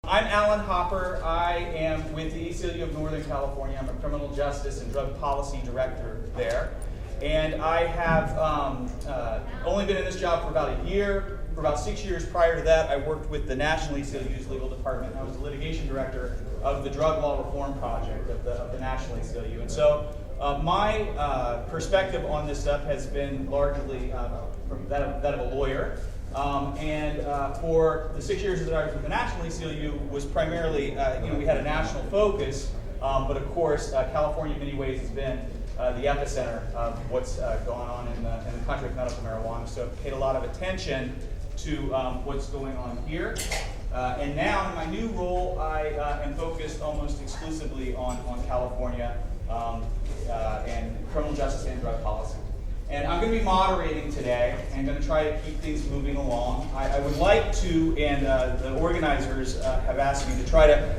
I'm Alan Hopper. I am with the ACLU of Northern California. I'm a criminal justice and drug policy director there. And I have only been in this job for about a year. For about 6 years prior to that, I worked with the National ACLU's legal department. I was the litigation director of the Drug Law Reform Project of the National ACLU. And so my perspective on this stuff has been largely from that of a lawyer. For the 6 years that I was with the National ACLU was primarily, we had a national focus, but of course, California in many ways has been the epicenter of what's going on in the country with medical marijuana. So I've paid a lot of attention to what's going on here. And now in my new role, I am focused almost exclusively on California and criminal justice and drug policy. And I'm going to be moderating today and going to try to keep things moving along. I would like to, and the organizers have asked me to try to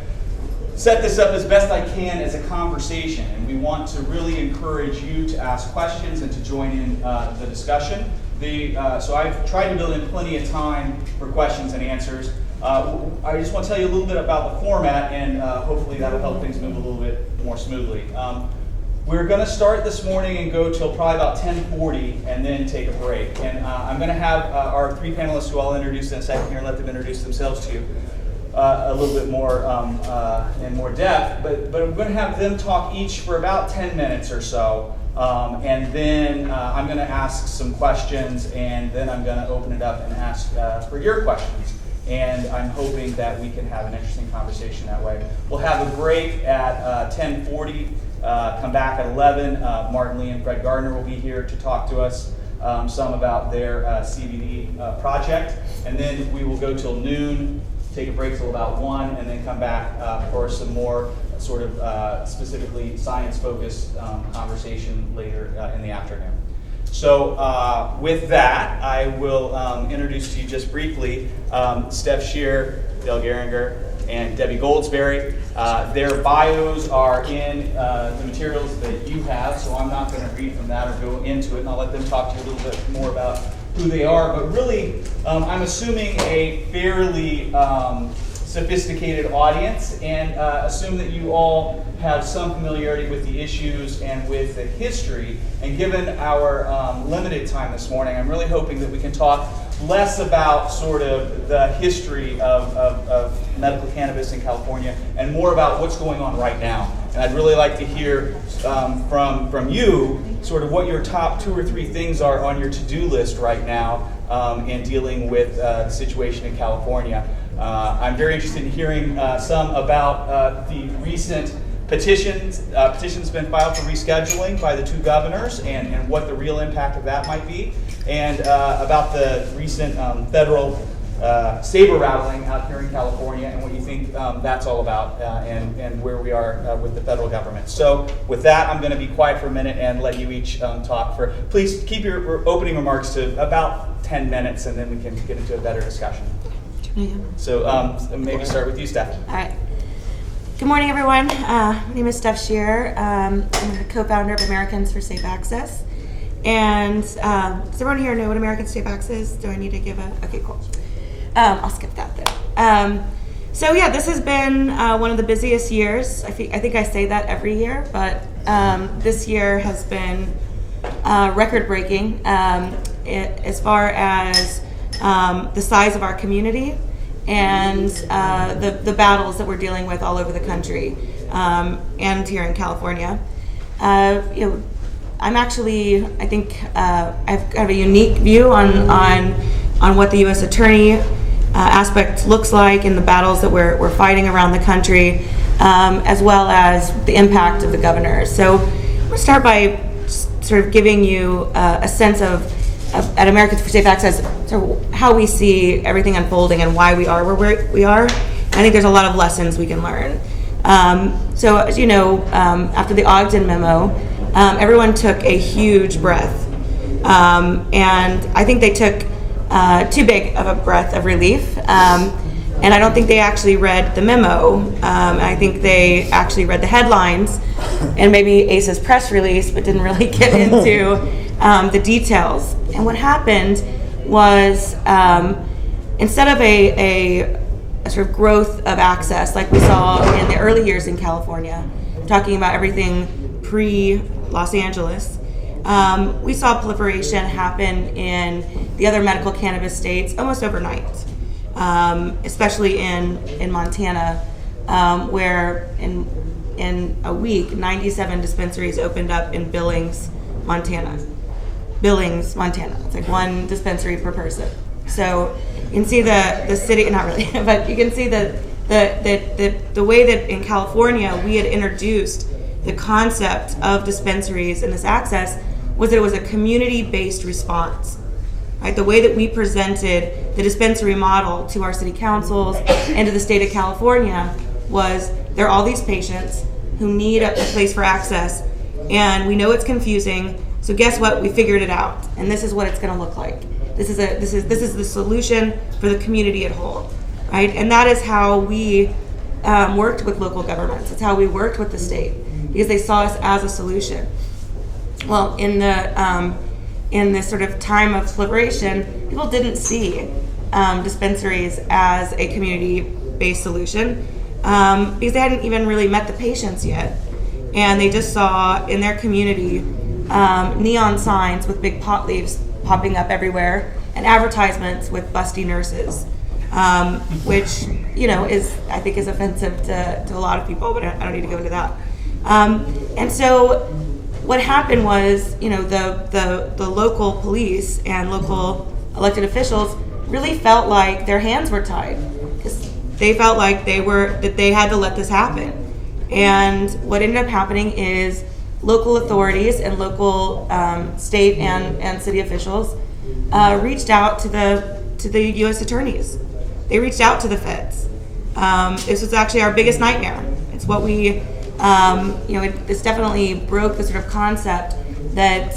set this up as best I can as a conversation. And we want to really encourage you to ask questions and to join in the discussion. So I've tried to build in plenty of time for questions and answers. I just want to tell you a little bit about the format, and hopefully that'll help things move a little bit more smoothly. We're going to start this morning and go till probably about 10:40 and then take a break. And I'm going to have our three panelists, who I'll introduce in a second here, and let them introduce themselves to you a little bit more in more depth. But I'm going to have them talk each for about 10 minutes or so. And then I'm going to ask some questions, and then I'm going to open it up and ask for your questions. And I'm hoping that we can have an interesting conversation that way. We'll have a break at 10:40. Come back at 11. Martin Lee and Fred Gardner will be here to talk to us some about their CBD project. And then we will go till noon, take a break till about 1, and then come back for some more sort of specifically science-focused conversation later in the afternoon. So with that, I will introduce to you just briefly Steph Sherer, Dale Gieringer, and Debbie Goldsberry. Their bios are in the materials that you have, so I'm not going to read from that or go into it, and I'll let them talk to you a little bit more about who they are. But really, I'm assuming a fairly sophisticated audience, and assume that you all have some familiarity with the issues and with the history. And given our limited time this morning, I'm really hoping that we can talk less about sort of the history of medical cannabis in California and more about what's going on right now. And I'd really like to hear from you sort of what your top 2 or 3 things are on your to-do list right now in dealing with the situation in California. I'm very interested in hearing some about the recent petitions been filed for rescheduling by the 2 governors and what the real impact of that might be, and about the recent federal saber rattling out here in California and what you think that's all about and where we are with the federal government. So with that, I'm going to be quiet for a minute and let you each talk for, please keep your opening remarks to about 10 minutes, and then we can get into a better discussion. So maybe start with you, Steph. All right. Good morning, everyone. My name is Steph Sherer. I'm the co-founder of Americans for Safe Access. And does everyone here know what Americans Safe Access is? Do I need to give a... Okay, cool. I'll skip that then. So yeah, this has been one of the busiest years. I think I say that every year, but this year has been record-breaking as far as the size of our community and the battles that we're dealing with all over the country and here in California. I'm actually, I think, I have a unique view on what the U.S. Attorney aspect looks like and the battles that we're fighting around the country, as well as the impact of the governors. So I'm going to start by sort of giving you a sense of at Americans for Safe Access, so how we see everything unfolding and why we are where we are. I think there's a lot of lessons we can learn. So as you know, after the Ogden memo, everyone took a huge breath. And I think they took too big of a breath of relief. And I don't think they actually read the memo. I think they actually read the headlines and maybe ACE's press release, but didn't really get into the details. And what happened was instead of a a sort of growth of access like we saw in the early years in California, talking about everything pre-Los Angeles. We saw proliferation happen in the other medical cannabis states almost overnight, especially in Montana, where in a week, 97 dispensaries opened up in Billings, Montana. It's like one dispensary per person. So you can see the city, not really, but you can see the way that in California we had introduced the concept of dispensaries and this access was that it was a community-based response. Right? The way that we presented the dispensary model to our city councils and to the state of California was there are all these patients who need a place for access, and we know it's confusing, so guess what? We figured it out, and this is what it's going to look like. This is the solution for the community at whole, right? And that is how we worked with local governments. It's how we worked with the state, because they saw us as a solution. Well, in this sort of time of proliferation, people didn't see dispensaries as a community-based solution because they hadn't even really met the patients yet, and they just saw in their community neon signs with big pot leaves popping up everywhere and advertisements with busty nurses, which I think is offensive to a lot of people, but I don't need to go into that. And so what happened was, the local police and local elected officials really felt like their hands were tied because they felt like they had to let this happen. And what ended up happening is local authorities and local state and city officials reached out to the U.S. attorneys. They reached out to the feds. This was actually our biggest nightmare. It's what we, this definitely broke the sort of concept that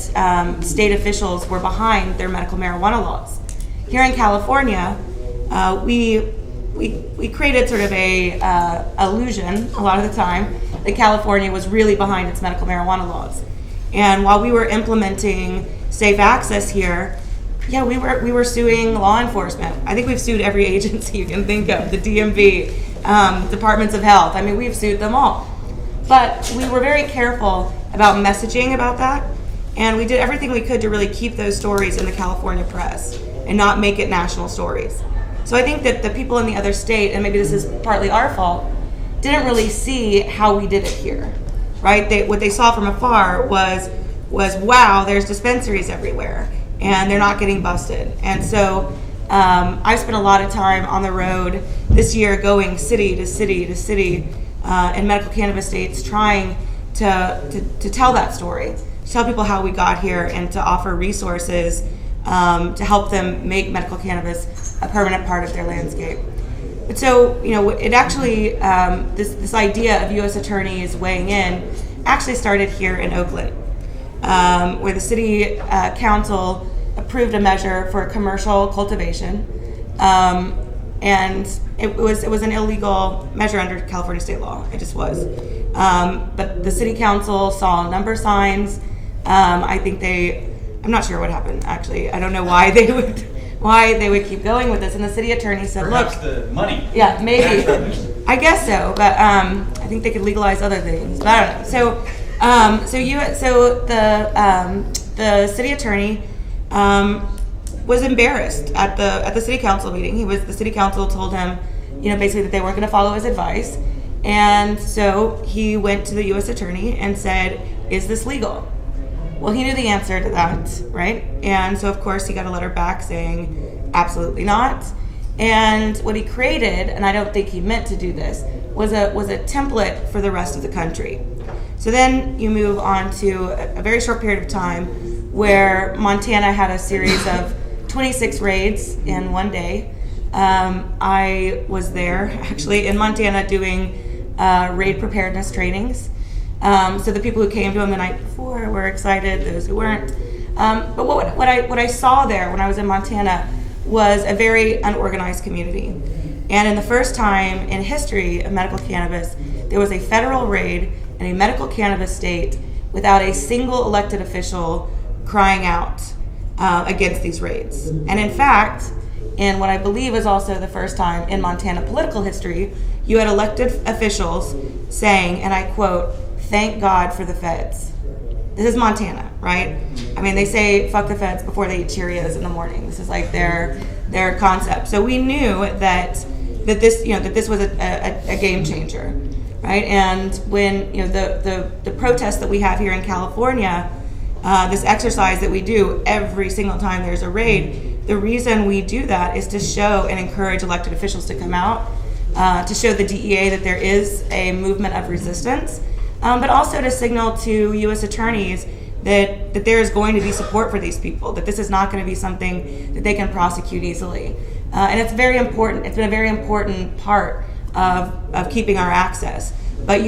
state officials were behind their medical marijuana laws. Here in California, we created sort of a illusion a lot of the time that California was really behind its medical marijuana laws. And while we were implementing safe access here, we were suing law enforcement. I think we've sued every agency you can think of, the DMV, departments of health. I mean, we've sued them all. But we were very careful about messaging about that, and we did everything we could to really keep those stories in the California press and not make it national stories. So I think that the people in the other state, and maybe this is partly our fault, didn't really see how we did it here, right? What they saw from afar was wow, there's dispensaries everywhere, and they're not getting busted. And so I spent a lot of time on the road this year going city to city to city in medical cannabis states trying to tell that story, to tell people how we got here and to offer resources to help them make medical cannabis a permanent part of their landscape. But so, it actually, this idea of U.S. attorneys weighing in actually started here in Oakland, where the city council approved a measure for commercial cultivation, and it was an illegal measure under California state law. It just was. But the city council saw number signs. I'm not sure what happened, actually. I don't know why they would keep going with this. And the city attorney said, perhaps the money. Yeah, maybe. I guess so, but I think they could legalize other things. But I don't know. So the city attorney was embarrassed at the city council meeting. The city council told him, basically that they weren't going to follow his advice. And so he went to the U.S. attorney and said, "Is this legal?" Well, he knew the answer to that, right? And so, of course, he got a letter back saying, absolutely not. And what he created, and I don't think he meant to do this, was a template for the rest of the country. So then you move on to a very short period of time where Montana had a series of 26 raids in one day. I was there, actually, in Montana doing raid preparedness trainings. So the people who came to him the night before were excited, those who weren't. But what I saw there when I was in Montana was a very unorganized community. And in the first time in history of medical cannabis, there was a federal raid in a medical cannabis state without a single elected official crying out against these raids. And in fact, in what I believe is also the first time in Montana political history, you had elected officials saying, and I quote, "Thank God for the feds." This is Montana, right? I mean, they say "fuck the feds" before they eat Cheerios in the morning. This is like their concept. So we knew that this was a game changer, right? And when the protests that we have here in California, this exercise that we do every single time there's a raid, the reason we do that is to show and encourage elected officials to come out, to show the DEA that there is a movement of resistance, but also to signal to U.S. attorneys that there is going to be support for these people, that this is not going to be something that they can prosecute easily. And it's very important. It's been a very important part of keeping our access. But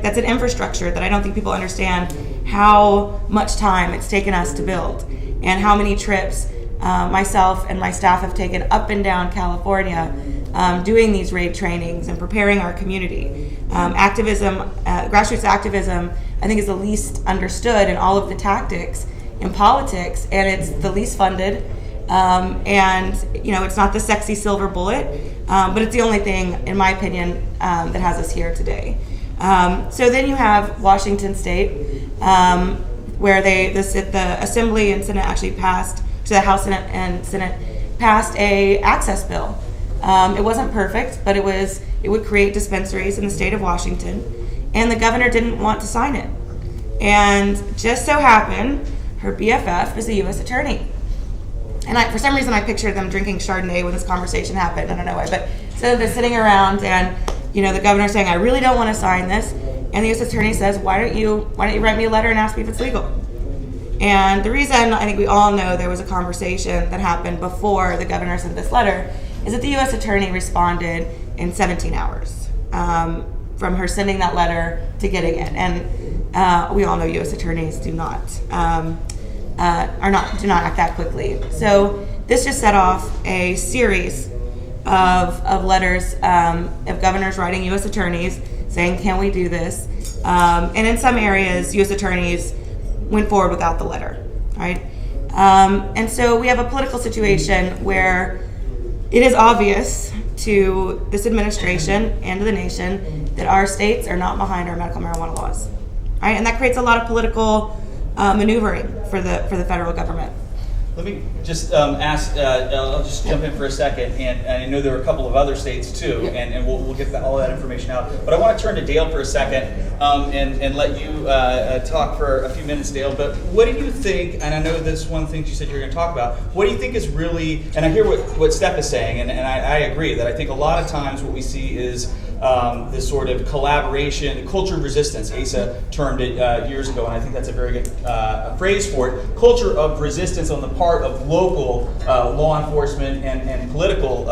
that's an infrastructure that I don't think people understand how much time it's taken us to build, and how many trips myself and my staff have taken up and down California doing these raid trainings and preparing our community. Grassroots activism, I think, is the least understood in all of the tactics in politics, and it's the least funded. And it's not the sexy silver bullet, but it's the only thing, in my opinion, that has us here today. So then you have Washington State, where the Assembly and Senate actually passed, so the House and Senate passed a access bill. It wasn't perfect, but it would create dispensaries in the state of Washington, and the governor didn't want to sign it. And just so happened, her BFF is the U.S. attorney. And for some reason I pictured them drinking Chardonnay when this conversation happened. I don't know why, but so they're sitting around, and the governor saying, "I really don't want to sign this," and the U.S. attorney says, "Why don't you write me a letter and ask me if it's legal?" And the reason I think we all know there was a conversation that happened before the governor sent this letter is that the U.S. attorney responded in 17 hours from her sending that letter to getting it, and we all know U.S. attorneys do not act that quickly. So this just set off a series of letters of governors writing U.S. attorneys saying, "Can we do this?" And in some areas, U.S. attorneys went forward without the letter, right? And so we have a political situation where it is obvious to this administration and to the nation that our states are not behind our medical marijuana laws, right? And that creates a lot of political maneuvering for the federal government. Let me just ask, I'll just jump in for a second, and I know there are a couple of other states too, and we'll get all that information out. But I want to turn to Dale for a second and let you talk for a few minutes, Dale. But what do you think, and I know this is one of the things you said you were going to talk about, what do you think is really, and I hear what Steph is saying, and I agree that I think a lot of times what we see is this sort of collaboration, culture of resistance. Asa termed it years ago, and I think that's a very good phrase for it. Culture of resistance on the part of local law enforcement and political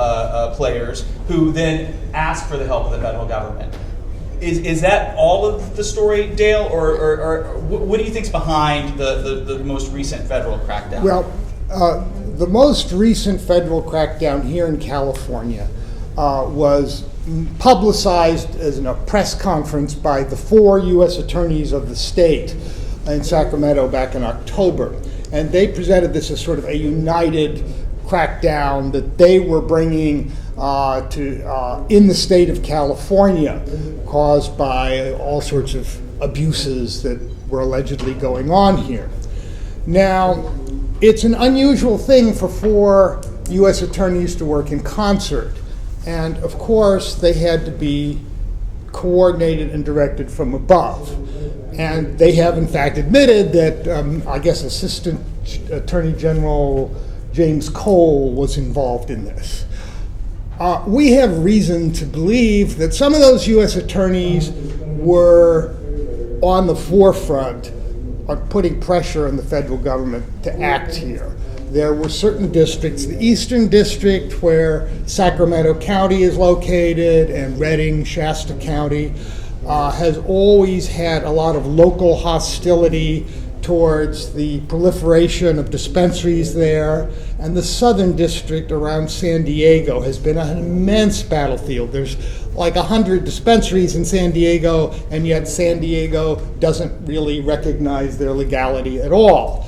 players who then ask for the help of the federal government. Is that all of the story, Dale, or what do you think's behind the most recent federal crackdown? Well, the most recent federal crackdown here in California was publicized as a press conference by the 4 U.S. attorneys of the state in Sacramento back in October. And they presented this as sort of a united crackdown that they were bringing in the state of California, caused by all sorts of abuses that were allegedly going on here. Now, it's an unusual thing for 4 U.S. attorneys to work in concert. And of course, they had to be coordinated and directed from above. And they have, in fact, admitted that, Assistant Attorney General James Cole was involved in this. We have reason to believe that some of those U.S. attorneys were on the forefront of putting pressure on the federal government to act here. There were certain districts, the Eastern District, where Sacramento County is located, and Redding, Shasta County, has always had a lot of local hostility towards the proliferation of dispensaries there. And the Southern District around San Diego has been an immense battlefield. There's like 100 dispensaries in San Diego, and yet San Diego doesn't really recognize their legality at all.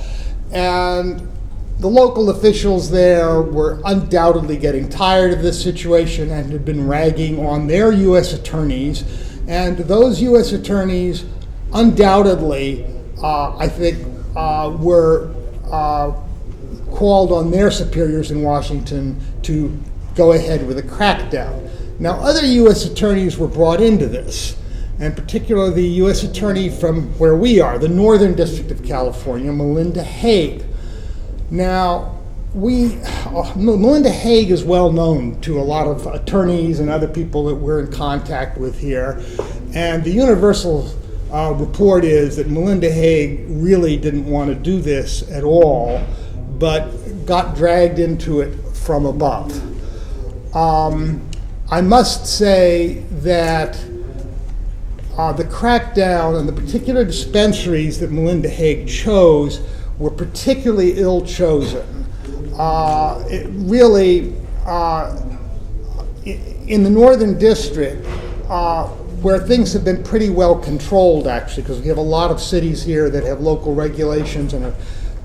And the local officials there were undoubtedly getting tired of this situation and had been ragging on their U.S. attorneys. And those U.S. attorneys undoubtedly, I think, were called on their superiors in Washington to go ahead with a crackdown. Now, other U.S. attorneys were brought into this, and particularly the U.S. attorney from where we are, the Northern District of California, Melinda Haig. Now, Melinda Haig is well known to a lot of attorneys and other people that we're in contact with here, and the universal report is that Melinda Haig really didn't want to do this at all, but got dragged into it from above. I must say that the crackdown and the particular dispensaries that Melinda Haig chose were particularly ill chosen. It really, in the Northern District, where things have been pretty well controlled, actually, because we have a lot of cities here that have local regulations and are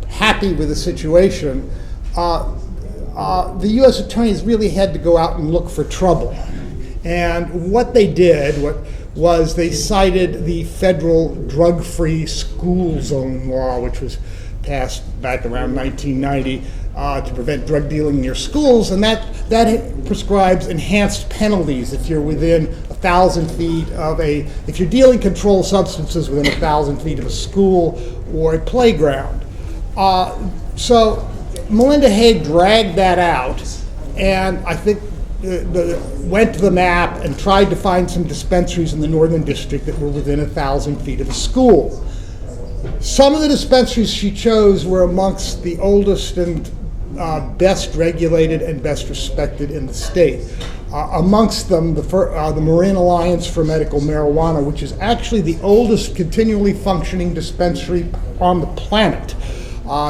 happy with the situation, the U.S. attorneys really had to go out and look for trouble. And what they did was they cited the federal drug-free school zone law, which was passed back around 1990 to prevent drug dealing near schools, and that prescribes enhanced penalties if you're within 1,000 feet of if you're dealing controlled substances within 1,000 feet of a school or a playground. So Melinda Haig dragged that out, and I think went to the map and tried to find some dispensaries in the Northern District that were within 1,000 feet of a school. Some of the dispensaries she chose were amongst the oldest and best regulated and best respected in the state. Amongst them, the Marin Alliance for Medical Marijuana, which is actually the oldest continually functioning dispensary on the planet.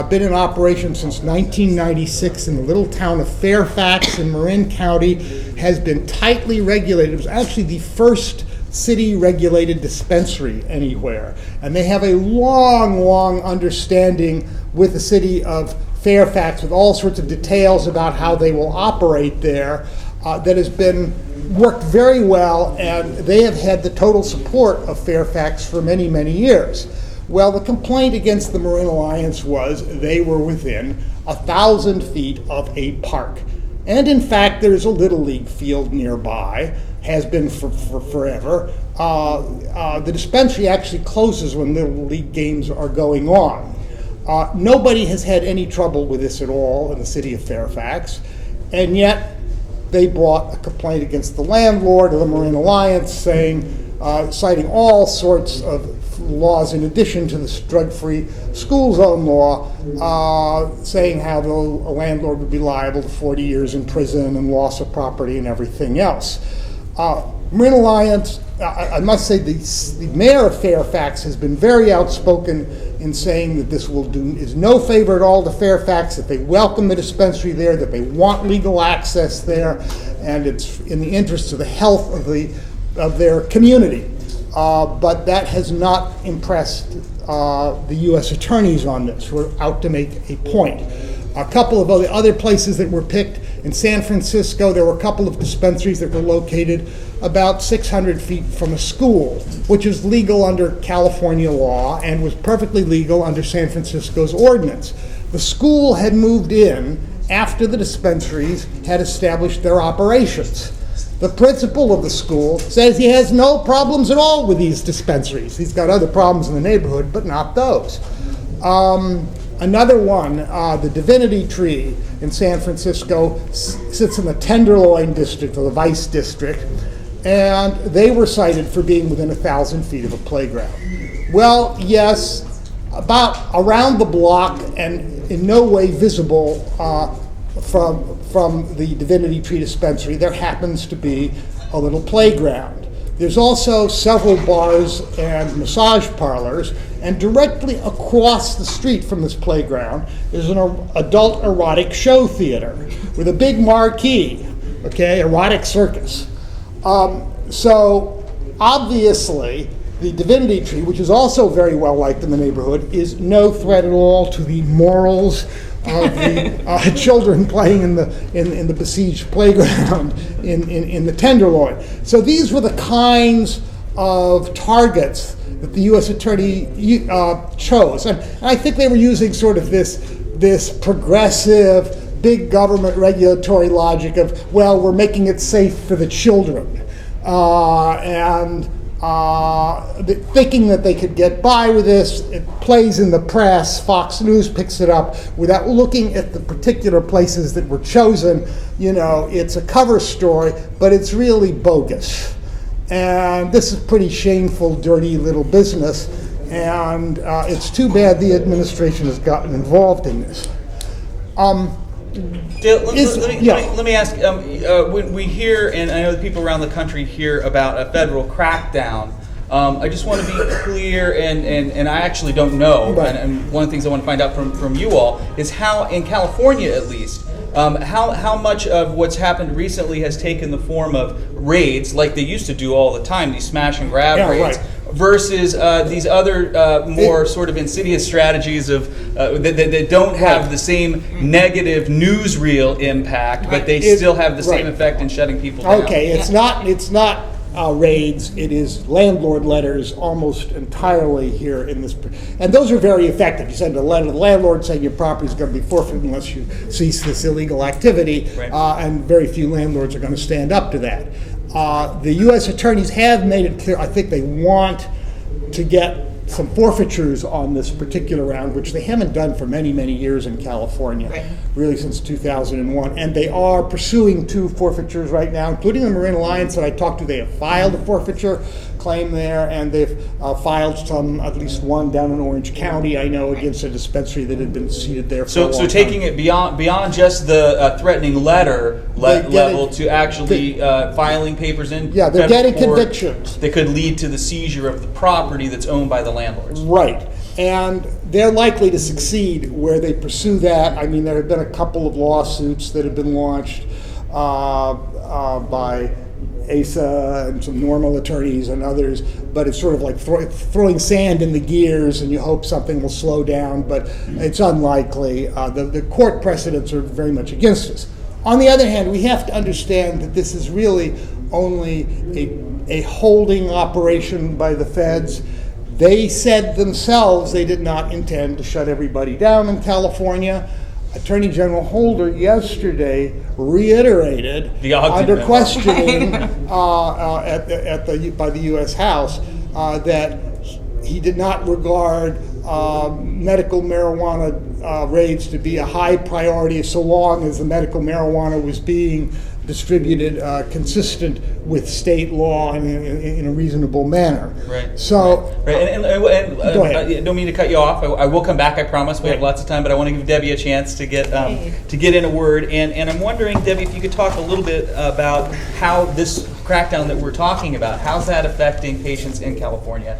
Been in operation since 1996 in the little town of Fairfax in Marin County, has been tightly regulated. It was actually the first city-regulated dispensary anywhere. And they have a long understanding with the city of Fairfax with all sorts of details about how they will operate there that has been worked very well, and they have had the total support of Fairfax for many, many years. Well, the complaint against the Marin Alliance was they were within 1,000 feet of a park. And in fact, there's a Little League field nearby, has been for forever. The dispensary actually closes when Little League games are going on. Nobody has had any trouble with this at all in the city of Fairfax, and yet they brought a complaint against the landlord of the Marin Alliance citing all sorts of laws in addition to the drug-free school zone law, saying how a landlord would be liable to 40 years in prison and loss of property and everything else. Marin Alliance, I must say the mayor of Fairfax has been very outspoken in saying that this is no favor at all to Fairfax, that they welcome the dispensary there, that they want legal access there, and it's in the interest of the health of their community. But that has not impressed the U.S. attorneys on this, who are out to make a point. A couple of other places that were picked, in San Francisco, there were a couple of dispensaries that were located about 600 feet from a school, which is legal under California law and was perfectly legal under San Francisco's ordinance. The school had moved in after the dispensaries had established their operations. The principal of the school says he has no problems at all with these dispensaries. He's got other problems in the neighborhood, but not those. Another one, the Divinity Tree in San Francisco, sits in the Tenderloin district, or the Vice district, and they were cited for being within 1,000 feet of a playground. Well, yes, about around the block and in no way visible from the Divinity Tree dispensary, there happens to be a little playground. There's also several bars and massage parlors, and directly across the street from this playground is an adult erotic show theater with a big marquee, erotic circus. So obviously, the Divinity Tree, which is also very well liked in the neighborhood, is no threat at all to the morals of the children playing in the besieged playground in the Tenderloin. So these were the kinds of targets that the U.S. Attorney chose. And I think they were using sort of this progressive, big government regulatory logic of, well, we're making it safe for the children. Thinking that they could get by with this. It plays in the press. Fox News picks it up without looking at the particular places that were chosen. It's a cover story, but it's really bogus. And this is pretty shameful, dirty little business. And it's too bad the administration has gotten involved in this. Dale, let me ask, when we hear, and I know the people around the country hear about a federal crackdown, I just want to be clear, and I actually don't know, right. and one of the things I want to find out from you all is how, in California at least, how much of what's happened recently has taken the form of raids, like they used to do all the time, these smash and grab raids, right. versus these other more sort of insidious strategies of that don't have the same negative newsreel impact, but they still have the same effect in shutting people down. Okay, it's not raids. It is landlord letters almost entirely here in this, and those are very effective. You send a letter to the landlord saying your property is going to be forfeited unless you cease this illegal activity, right. And very few landlords are going to stand up to that. The U.S. attorneys have made it clear, I think they want to get some forfeitures on this particular round, which they haven't done for many, many years in California, right. really since 2001. And they are pursuing 2 forfeitures right now, including the Marine Alliance that I talked to. They have filed a forfeiture claim there, and they've filed at least one down in Orange County, I know, against a dispensary that had been seated there for a long time. So taking it beyond just the threatening letter level to actually filing papers in they're federal getting court convictions that could lead to the seizure of the property that's owned by the landlords. Right. And they're likely to succeed where they pursue that. I mean, there have been a couple of lawsuits that have been launched by ASA and some normal attorneys and others, but it's sort of like throwing sand in the gears, and you hope something will slow down, but it's unlikely. The court precedents are very much against us. On the other hand, we have to understand that this is really only a holding operation by the feds. They said themselves they did not intend to shut everybody down in California. Attorney General Holder yesterday reiterated under questioning by the U.S. House that he did not regard medical marijuana raids to be a high priority so long as the medical marijuana was being distributed consistent with state law and in a reasonable manner. Right. So, right. And go ahead. I don't mean to cut you off. I will come back. I promise. We have lots of time, but I want to give Debbie a chance to get in a word. And I'm wondering, Debbie, if you could talk a little bit about how this crackdown that we're talking about, how's that affecting patients in California?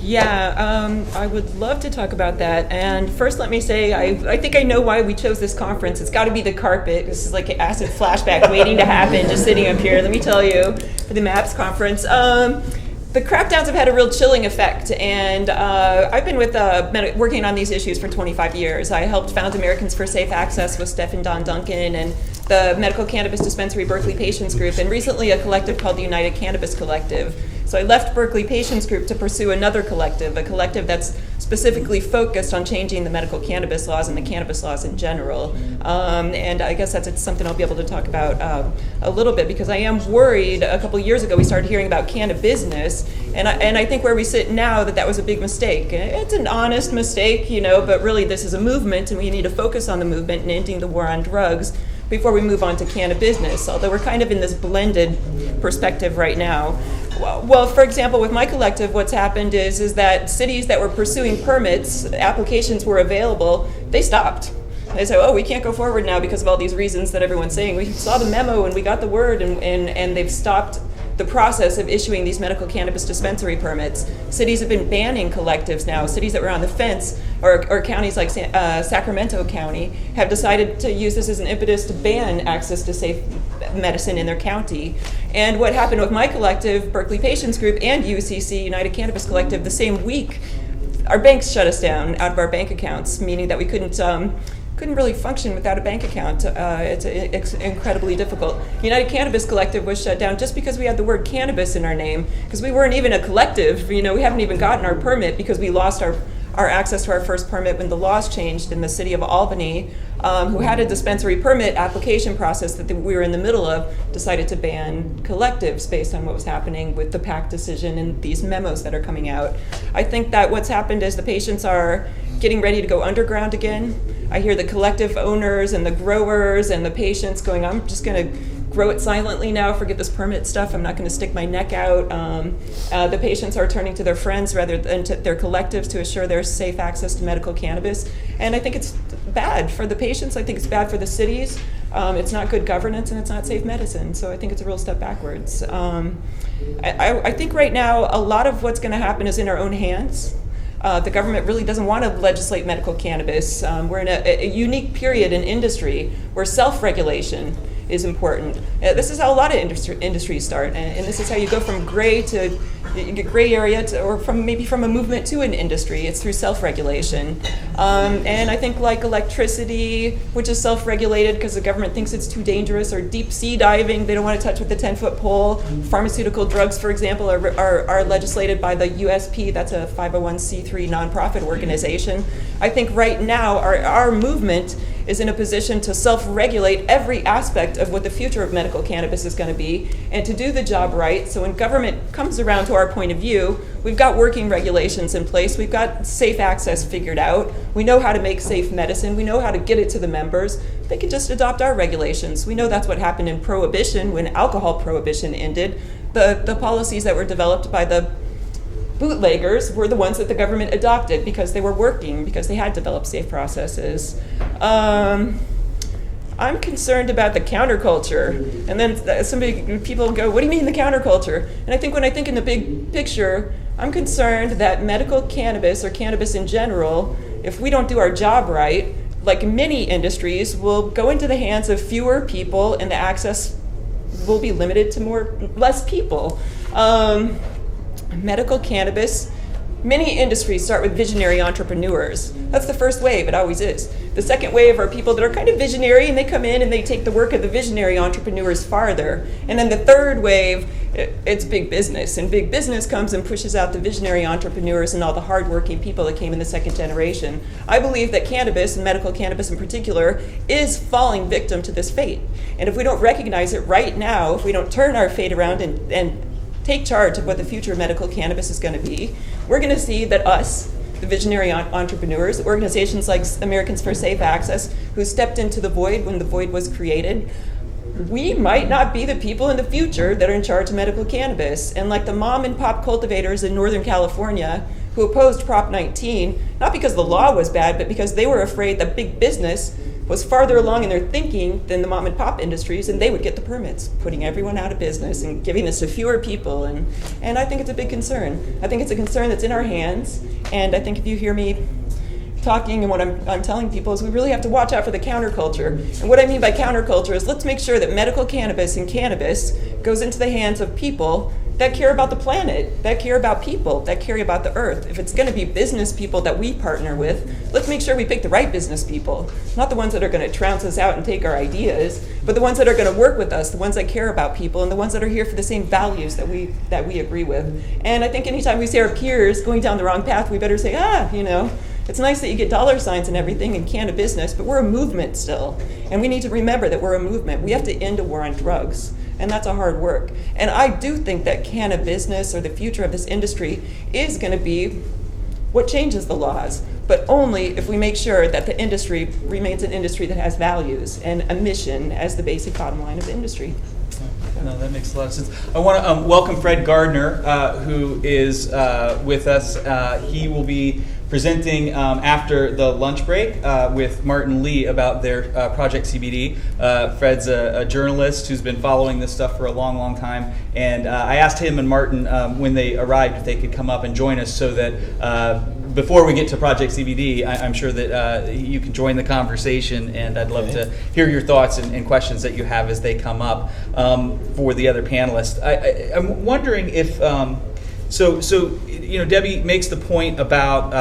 Yeah, I would love to talk about that. And first, let me say, I think I know why we chose this conference. It's got to be the carpet. This is like an acid flashback waiting to happen, just sitting up here. Let me tell you, for the MAPS conference. The crackdowns have had a real chilling effect, and I've been working on these issues for 25 years. I helped found Americans for Safe Access with Steph and Don Duncan and the Medical Cannabis Dispensary Berkeley Patients Group, and recently a collective called the United Cannabis Collective. So I left Berkeley Patients Group to pursue another collective, a collective that's specifically focused on changing the medical cannabis laws and the cannabis laws in general. And I guess it's something I'll be able to talk about a little bit, because I am worried. A couple of years ago we started hearing about cannabis, and I think where we sit now that was a big mistake. It's an honest mistake, but really this is a movement, and we need to focus on the movement and ending the war on drugs before we move on to cannabis, although we're kind of in this blended perspective right now. Well, for example, with my collective, what's happened is that cities that were pursuing permits, applications were available, they stopped. They said, we can't go forward now because of all these reasons that everyone's saying. We saw the memo and we got the word, and they've stopped the process of issuing these medical cannabis dispensary permits. Cities have been banning collectives now. Cities that were on the fence, or counties like Sacramento County, have decided to use this as an impetus to ban access to safe medicine in their county. And what happened with my collective, Berkeley Patients Group, and UCC, United Cannabis Collective, the same week, our banks shut us down out of our bank accounts, meaning that we couldn't couldn't really function without a bank account. It's incredibly difficult. United Cannabis Collective was shut down just because we had the word cannabis in our name, because we weren't even a collective. We haven't even gotten our permit because we lost our access to our first permit when the laws changed in the city of Albany, who had a dispensary permit application process that we were in the middle of, decided to ban collectives based on what was happening with the PAC decision and these memos that are coming out. I think that what's happened is the patients are getting ready to go underground again. I hear the collective owners and the growers and the patients going, I'm just going to grow it silently now, forget this permit stuff, I'm not going to stick my neck out. The patients are turning to their friends rather than to their collectives to assure their safe access to medical cannabis. And I think it's bad for the patients, I think it's bad for the cities, it's not good governance, and it's not safe medicine. So I think it's a real step backwards. I think right now a lot of what's going to happen is in our own hands. The government really doesn't want to legislate medical cannabis. We're in a unique period in industry where self-regulation is important. This is how a lot of industries start, and this is how you go from gray to gray area to, or from a movement to an industry. It's through self-regulation. And I think like electricity, which is self-regulated because the government thinks it's too dangerous, or deep sea diving, they don't want to touch with a 10-foot pole. Pharmaceutical drugs, for example, are legislated by the USP, that's a 501c3 nonprofit organization. I think right now our movement is in a position to self-regulate every aspect of what the future of medical cannabis is going to be, and to do the job right. So when government comes around to our point of view, we've got working regulations in place, we've got safe access figured out, we know how to make safe medicine, we know how to get it to the members. They can just adopt our regulations. We know that's what happened in Prohibition, when alcohol prohibition ended. The policies that were developed by the bootleggers were the ones that the government adopted because they were working, because they had developed safe processes. I'm concerned about the counterculture. And then people go, what do you mean the counterculture? And I think when I think in the big picture, I'm concerned that medical cannabis, or cannabis in general, if we don't do our job right, like many industries, will go into the hands of fewer people, and the access will be limited to less people. Medical cannabis, many industries start with visionary entrepreneurs. That's the first wave, it always is. The second wave are people that are kind of visionary, and they come in and they take the work of the visionary entrepreneurs farther. And then the third wave, it's big business. And big business comes and pushes out the visionary entrepreneurs and all the hardworking people that came in the second generation. I believe that cannabis, and medical cannabis in particular, is falling victim to this fate. And if we don't recognize it right now, if we don't turn our fate around and take charge of what the future of medical cannabis is going to be, we're going to see that us, the visionary entrepreneurs, organizations like Americans for Safe Access, who stepped into the void when the void was created, we might not be the people in the future that are in charge of medical cannabis. And like the mom and pop cultivators in Northern California who opposed Prop 19, not because the law was bad, but because they were afraid that big business was farther along in their thinking than the mom and pop industries, and they would get the permits, putting everyone out of business and giving this to fewer people. And I think it's a big concern. I think it's a concern that's in our hands. And I think if you hear me talking, and what I'm telling people is we really have to watch out for the counterculture. And what I mean by counterculture is let's make sure that medical cannabis and cannabis goes into the hands of people that care about the planet, that care about people, that care about the earth. If it's going to be business people that we partner with, let's make sure we pick the right business people, not the ones that are going to trounce us out and take our ideas, but the ones that are going to work with us, the ones that care about people, and the ones that are here for the same values that we agree with. And I think anytime we see our peers going down the wrong path, we better say, it's nice that you get dollar signs and everything and can of business, but we're a movement still. And we need to remember that we're a movement. We have to end a war on drugs. And that's a hard work. And I do think that cannabis, or the future of this industry, is going to be what changes the laws, but only if we make sure that the industry remains an industry that has values and a mission as the basic bottom line of the industry. No, that makes a lot of sense. I want to welcome Fred Gardner, who is with us. He will be presenting after the lunch break with Martin Lee about their Project CBD. Fred's a journalist who's been following this stuff for a long, long time. And I asked him and Martin when they arrived if they could come up and join us so that before we get to Project CBD, I'm sure that you can join the conversation, and I'd love to hear your thoughts and questions that you have as they come up for the other panelists. I'm wondering if, so Debbie makes the point about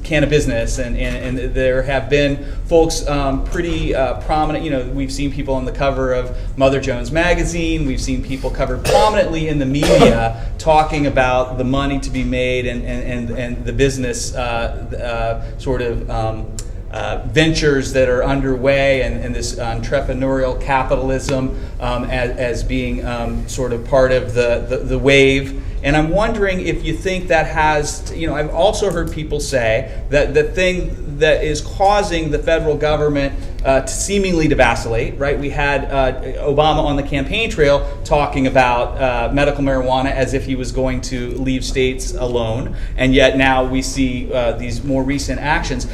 cannabis, and there have been folks pretty prominent. You know, we've seen people on the cover of Mother Jones magazine. We've seen people covered prominently in the media talking about the money to be made and the business sort of ventures that are underway, and this entrepreneurial capitalism as being sort of part of the wave. And I'm wondering if you think that has, you know, I've also heard people say that the thing that is causing the federal government to seemingly to vacillate, right? We had Obama on the campaign trail talking about medical marijuana as if he was going to leave states alone, and yet now we see these more recent actions.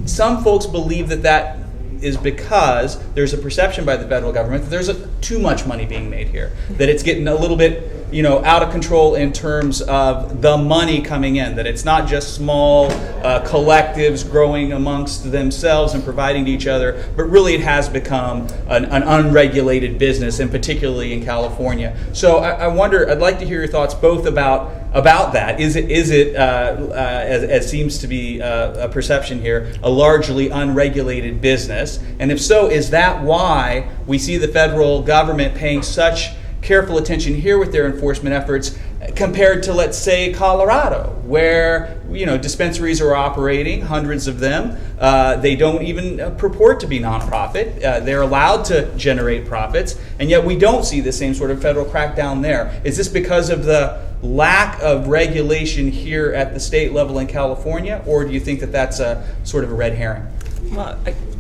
Some folks believe that is because there's a perception by the federal government that there's too much money being made here, that it's getting a little bit, you know, out of control in terms of the money coming in, that it's not just small collectives growing amongst themselves and providing to each other, but really it has become an unregulated business, and particularly in California. So I wonder, I'd like to hear your thoughts both about that. Is it as seems to be a perception here, a largely unregulated business? And if so, is that why we see the federal government paying such careful attention here with their enforcement efforts compared to, let's say, Colorado, where, you know, dispensaries are operating, hundreds of them. They don't even purport to be nonprofit. They're allowed to generate profits, and yet we don't see the same sort of federal crackdown there. Is this because of the lack of regulation here at the state level in California, or do you think that that's a sort of a red herring? Well,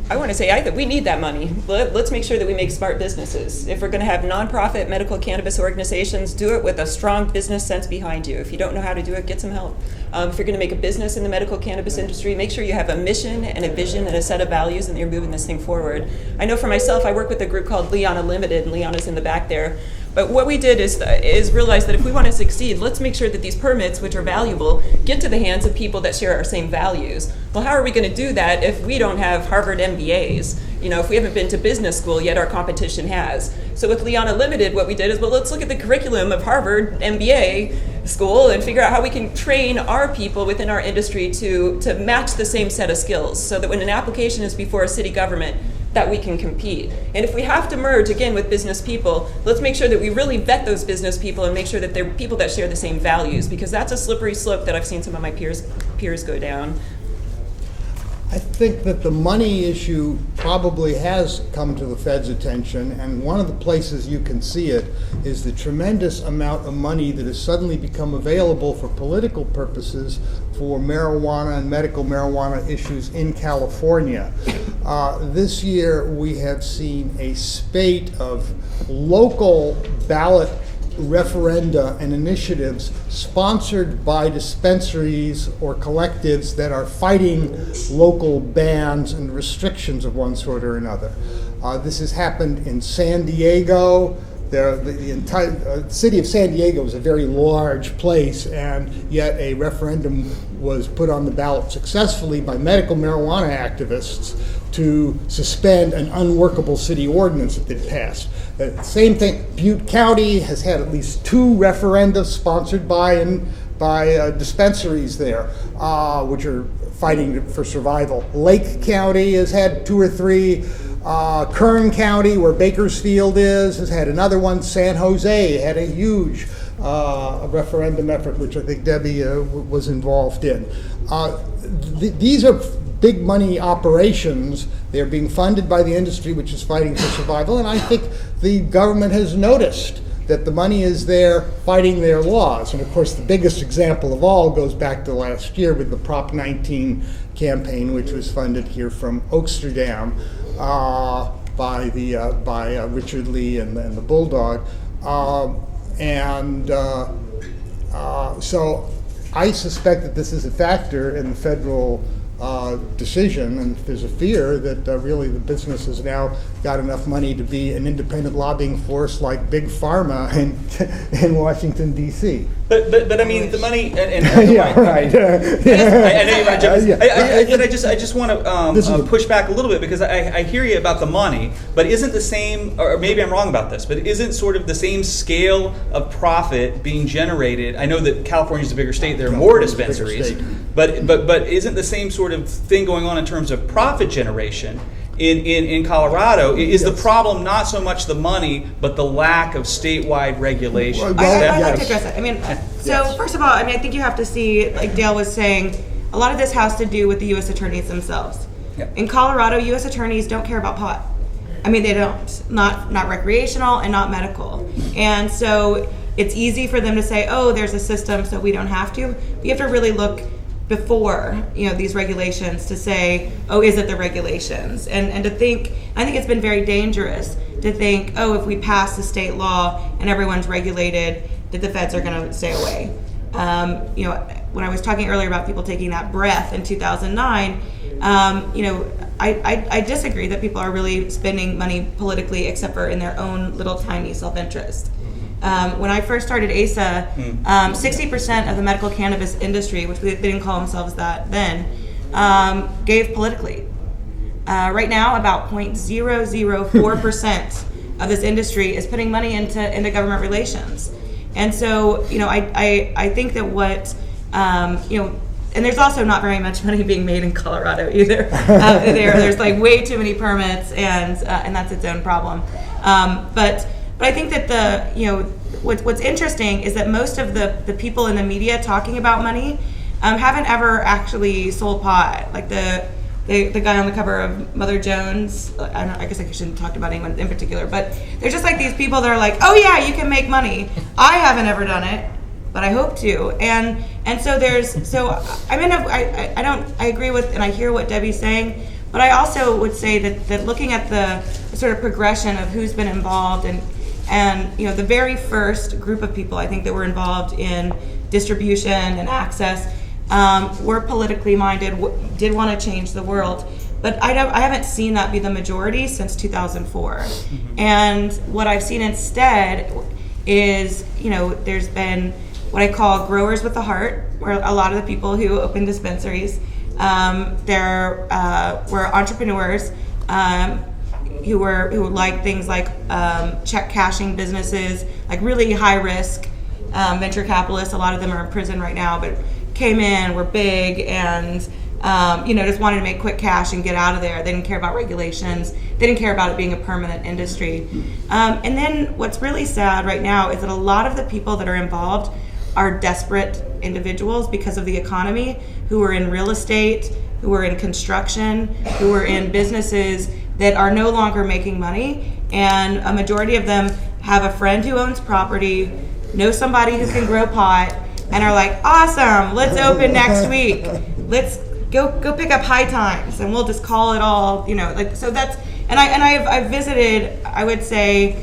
I want to say that we need that money. Let's make sure that we make smart businesses. If we're going to have nonprofit medical cannabis organizations, do it with a strong business sense behind you. If you don't know how to do it, get some help. If you're going to make a business in the medical cannabis industry, make sure you have a mission and a vision and a set of values, and that you're moving this thing forward. I know for myself, I work with a group called Leon Unlimited, and Leon is in the back there. But what we did is realize that if we want to succeed, let's make sure that these permits, which are valuable, get to the hands of people that share our same values. Well, how are we going to do that if we don't have Harvard MBAs? You know, if we haven't been to business school, yet our competition has. So with Leon Unlimited, what we did is, well, let's look at the curriculum of Harvard MBA school and figure out how we can train our people within our industry to match the same set of skills, so that when an application is before a city government, that we can compete. And if we have to merge again with business people, let's make sure that we really vet those business people and make sure that they're people that share the same values, because that's a slippery slope that I've seen some of my peers go down. I think that the money issue probably has come to the Fed's attention, and one of the places you can see it is the tremendous amount of money that has suddenly become available for political purposes for marijuana and medical marijuana issues in California. This year we have seen a spate of local ballot referenda and initiatives sponsored by dispensaries or collectives that are fighting local bans and restrictions of one sort or another. This has happened in San Diego. The entire city of San Diego is a very large place, and yet a referendum was put on the ballot successfully by medical marijuana activists to suspend an unworkable city ordinance that they'd passed. The same thing, Butte County has had at least 2 referenda sponsored by dispensaries there, which are fighting for survival. Lake County has had 2 or 3. Kern County, where Bakersfield is, has had another one. San Jose had a huge referendum effort, which I think Debbie was involved in. These are big money operations. They're being funded by the industry, which is fighting for survival, and I think the government has noticed that the money is there fighting their laws. And of course, the biggest example of all goes back to last year with the Prop 19 campaign, which was funded here from Oaksterdam by Richard Lee and the Bulldog. So I suspect that this is a factor in the federal decision, and there's a fear that really the business has now got enough money to be an independent lobbying force like Big Pharma in Washington, D.C. But I mean, the money, and Yeah, right. I know you're right, Jim. Yeah. I just want to push back a little bit, because I hear you about the money, but isn't the same, or maybe I'm wrong about this, but isn't sort of the same scale of profit being generated? I know that California's a bigger state, there are more dispensaries, but isn't the same sort of thing going on in terms of profit generation in Colorado? Is the problem not so much the money, but the lack of statewide regulation? Well, I'd like yes. to address that. I mean, so first of all, I mean, I think you have to see, like Dale was saying, a lot of this has to do with the U.S. attorneys themselves. Yeah. In Colorado, U.S. attorneys don't care about pot. I mean, they don't. Not recreational and not medical. And so it's easy for them to say, oh, there's a system, so we don't have to. But you have to really look before, these regulations to say, oh, is it the regulations? And to think, I think it's been very dangerous to think, oh, if we pass the state law and everyone's regulated, that the feds are going to stay away. When I was talking earlier about people taking that breath in 2009, I disagree that people are really spending money politically, except for in their own little tiny self-interest. When I first started ASA, 60% of the medical cannabis industry, which they didn't call themselves that then, gave politically. Right now, about 0.004% of this industry is putting money into government relations. And so, I think that and there's also not very much money being made in Colorado either. There's like way too many permits, and that's its own problem. But I think that what's interesting is that most of the people in the media talking about money haven't ever actually sold pot. Like the guy on the cover of Mother Jones, I guess I shouldn't talk about anyone in particular, but they're just like these people that are like, oh yeah, you can make money. I haven't ever done it, but I hope to. And so I agree with, and I hear what Debbie's saying, but I also would say that looking at the sort of progression of who's been involved and the very first group of people I think that were involved in distribution and access were politically minded, did want to change the world, but I haven't seen that be the majority since 2004. Mm-hmm. And what I've seen instead is there's been what I call growers with a heart, where a lot of the people who open dispensaries, there were entrepreneurs who like things like check cashing businesses, like really high risk venture capitalists. A lot of them are in prison right now, but came in, were big, and just wanted to make quick cash and get out of there. They didn't care about regulations. They didn't care about it being a permanent industry. And then what's really sad right now is that a lot of the people that are involved are desperate individuals because of the economy, who are in real estate, who are in construction, who are in businesses that are no longer making money. And a majority of them have a friend who owns property, know somebody who can grow pot, and are like, awesome, let's open next week. Let's go pick up High Times, and we'll just call it all, so that's, and I've visited, I would say,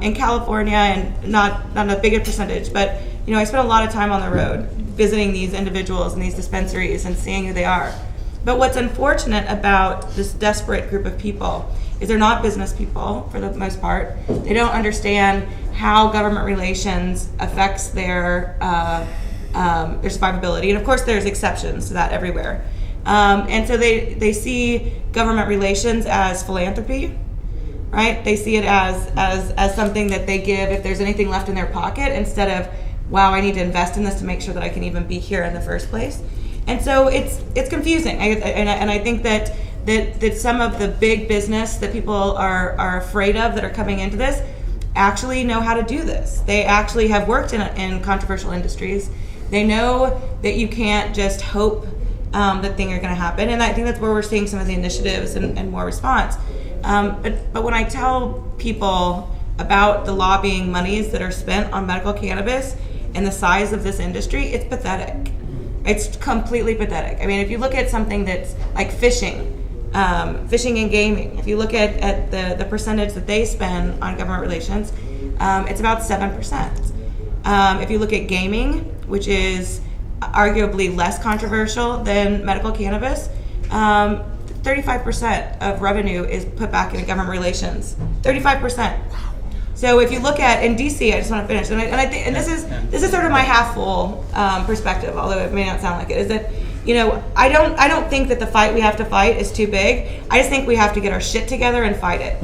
in California, and not a bigger percentage, but I spent a lot of time on the road visiting these individuals and these dispensaries and seeing who they are. But what's unfortunate about this desperate group of people is they're not business people for the most part. They don't understand how government relations affects their survivability. And of course there's exceptions to that everywhere. And so they see government relations as philanthropy, right? They see it as something that they give if there's anything left in their pocket, instead of, wow, I need to invest in this to make sure that I can even be here in the first place. And so it's confusing. And I think that some of the big business that people are afraid of that are coming into this actually know how to do this. They actually have worked in controversial industries. They know that you can't just hope that things are going to happen. And I think that's where we're seeing some of the initiatives and more response. But when I tell people about the lobbying monies that are spent on medical cannabis and the size of this industry, it's pathetic. It's completely pathetic. I mean, if you look at something that's like fishing and gaming, if you look at the percentage that they spend on government relations, it's about 7%. If you look at gaming, which is arguably less controversial than medical cannabis, 35% of revenue is put back into government relations. 35%. So if you look at in DC, I just want to finish, and this is sort of my half full perspective, although it may not sound like it. Is that I don't think that the fight we have to fight is too big. I just think we have to get our shit together and fight it,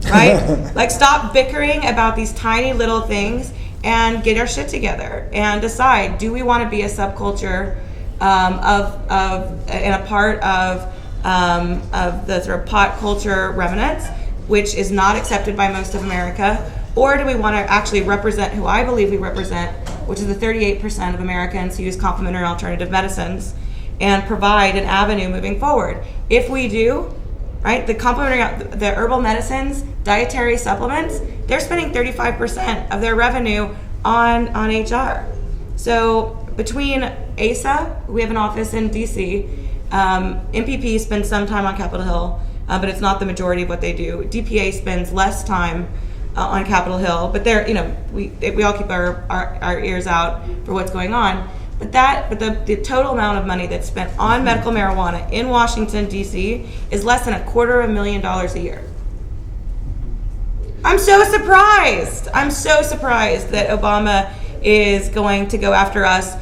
right? Like stop bickering about these tiny little things and get our shit together and decide: do we want to be a subculture and a part of the sort of pot culture remnants, which is not accepted by most of America? Or do we want to actually represent who I believe we represent, which is the 38% of Americans who use complementary and alternative medicines, and provide an avenue moving forward? If we do, right, the herbal medicines, dietary supplements, they're spending 35% of their revenue on HR. So between ASA, we have an office in DC, MPP spends some time on Capitol Hill, but it's not the majority of what they do. DPA spends less time on Capitol Hill, but we all keep our ears out for what's going on. But the total amount of money that's spent on medical marijuana in Washington D.C. is less than $250,000 a year. I'm so surprised that Obama is going to go after us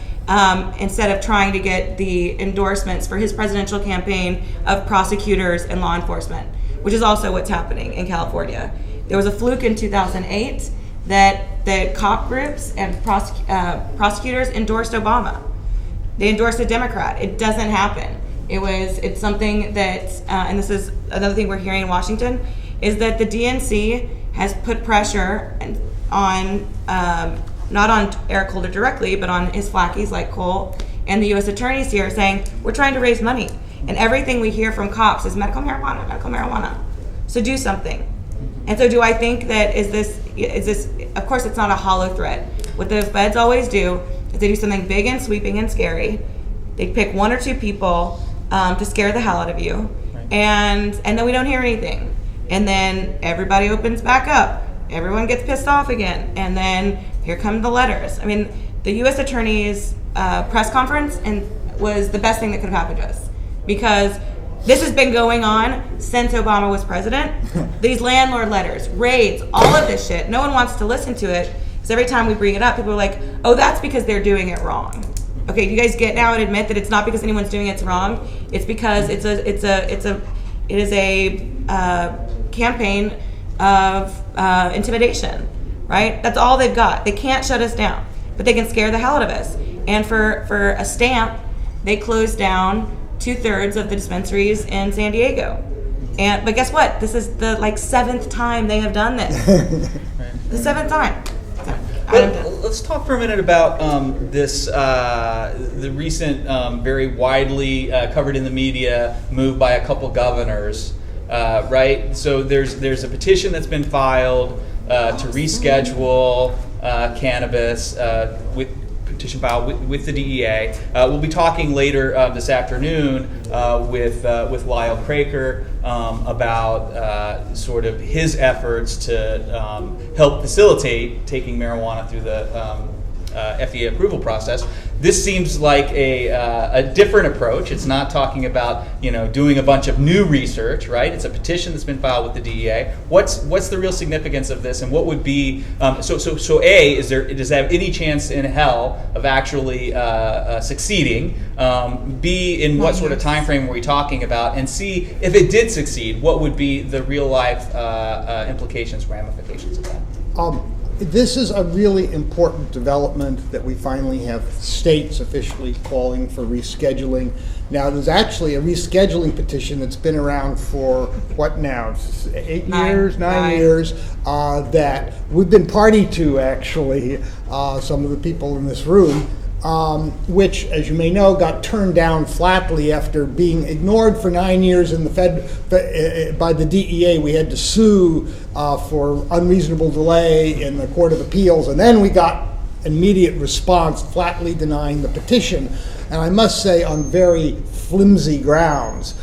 instead of trying to get the endorsements for his presidential campaign of prosecutors and law enforcement, which is also what's happening in California. There was a fluke in 2008 that the cop groups and prosecutors endorsed Obama. They endorsed a Democrat. It doesn't happen. It's something that, and this is another thing we're hearing in Washington, is that the DNC has put pressure on, not on Eric Holder directly, but on his flackies like Cole and the U.S. attorneys here, saying, we're trying to raise money. And everything we hear from cops is medical marijuana. So do something. And so do I think that is this, of course it's not a hollow threat. What the feds always do is they do something big and sweeping and scary. They pick one or two people to scare the hell out of you. Right. And then we don't hear anything. And then everybody opens back up. Everyone gets pissed off again. And then here come the letters. I mean, the U.S. Attorney's press conference was the best thing that could have happened to us. Because this has been going on since Obama was president. These landlord letters, raids, all of this shit. No one wants to listen to it because every time we bring it up, people are like, "Oh, that's because they're doing it wrong." Okay, you guys get now and admit that it's not because anyone's doing it's wrong. It's because it is a campaign of intimidation, right? That's all they've got. They can't shut us down, but they can scare the hell out of us. And for a stamp, they closed down 2/3 of the dispensaries in San Diego. But guess what? This is the 7th time they have done this. The 7th time. But let's talk for a minute about the recent, very widely covered in the media move by a couple governors, right? So there's a petition that's been filed to reschedule cannabis petition filed with the DEA. We'll be talking later this afternoon with Lyle Craker about sort of his efforts to help facilitate taking marijuana through the FDA approval process. This seems like a different approach. It's not talking about doing a bunch of new research, right? It's a petition that's been filed with the DEA. What's the real significance of this, and what would be so A, does it have any chance in hell of actually succeeding? B, in what sort of time frame are we talking about? And C, if it did succeed, what would be the real life implications, ramifications of that? This is a really important development that we finally have states officially calling for rescheduling. Now, there's actually a rescheduling petition that's been around for, what now, 9 years, that we've been party to, actually, some of the people in this room, which, as you may know, got turned down flatly after being ignored for 9 years in the by the DEA. We had to sue for unreasonable delay in the Court of Appeals, and then we got immediate response flatly denying the petition, and I must say on very flimsy grounds.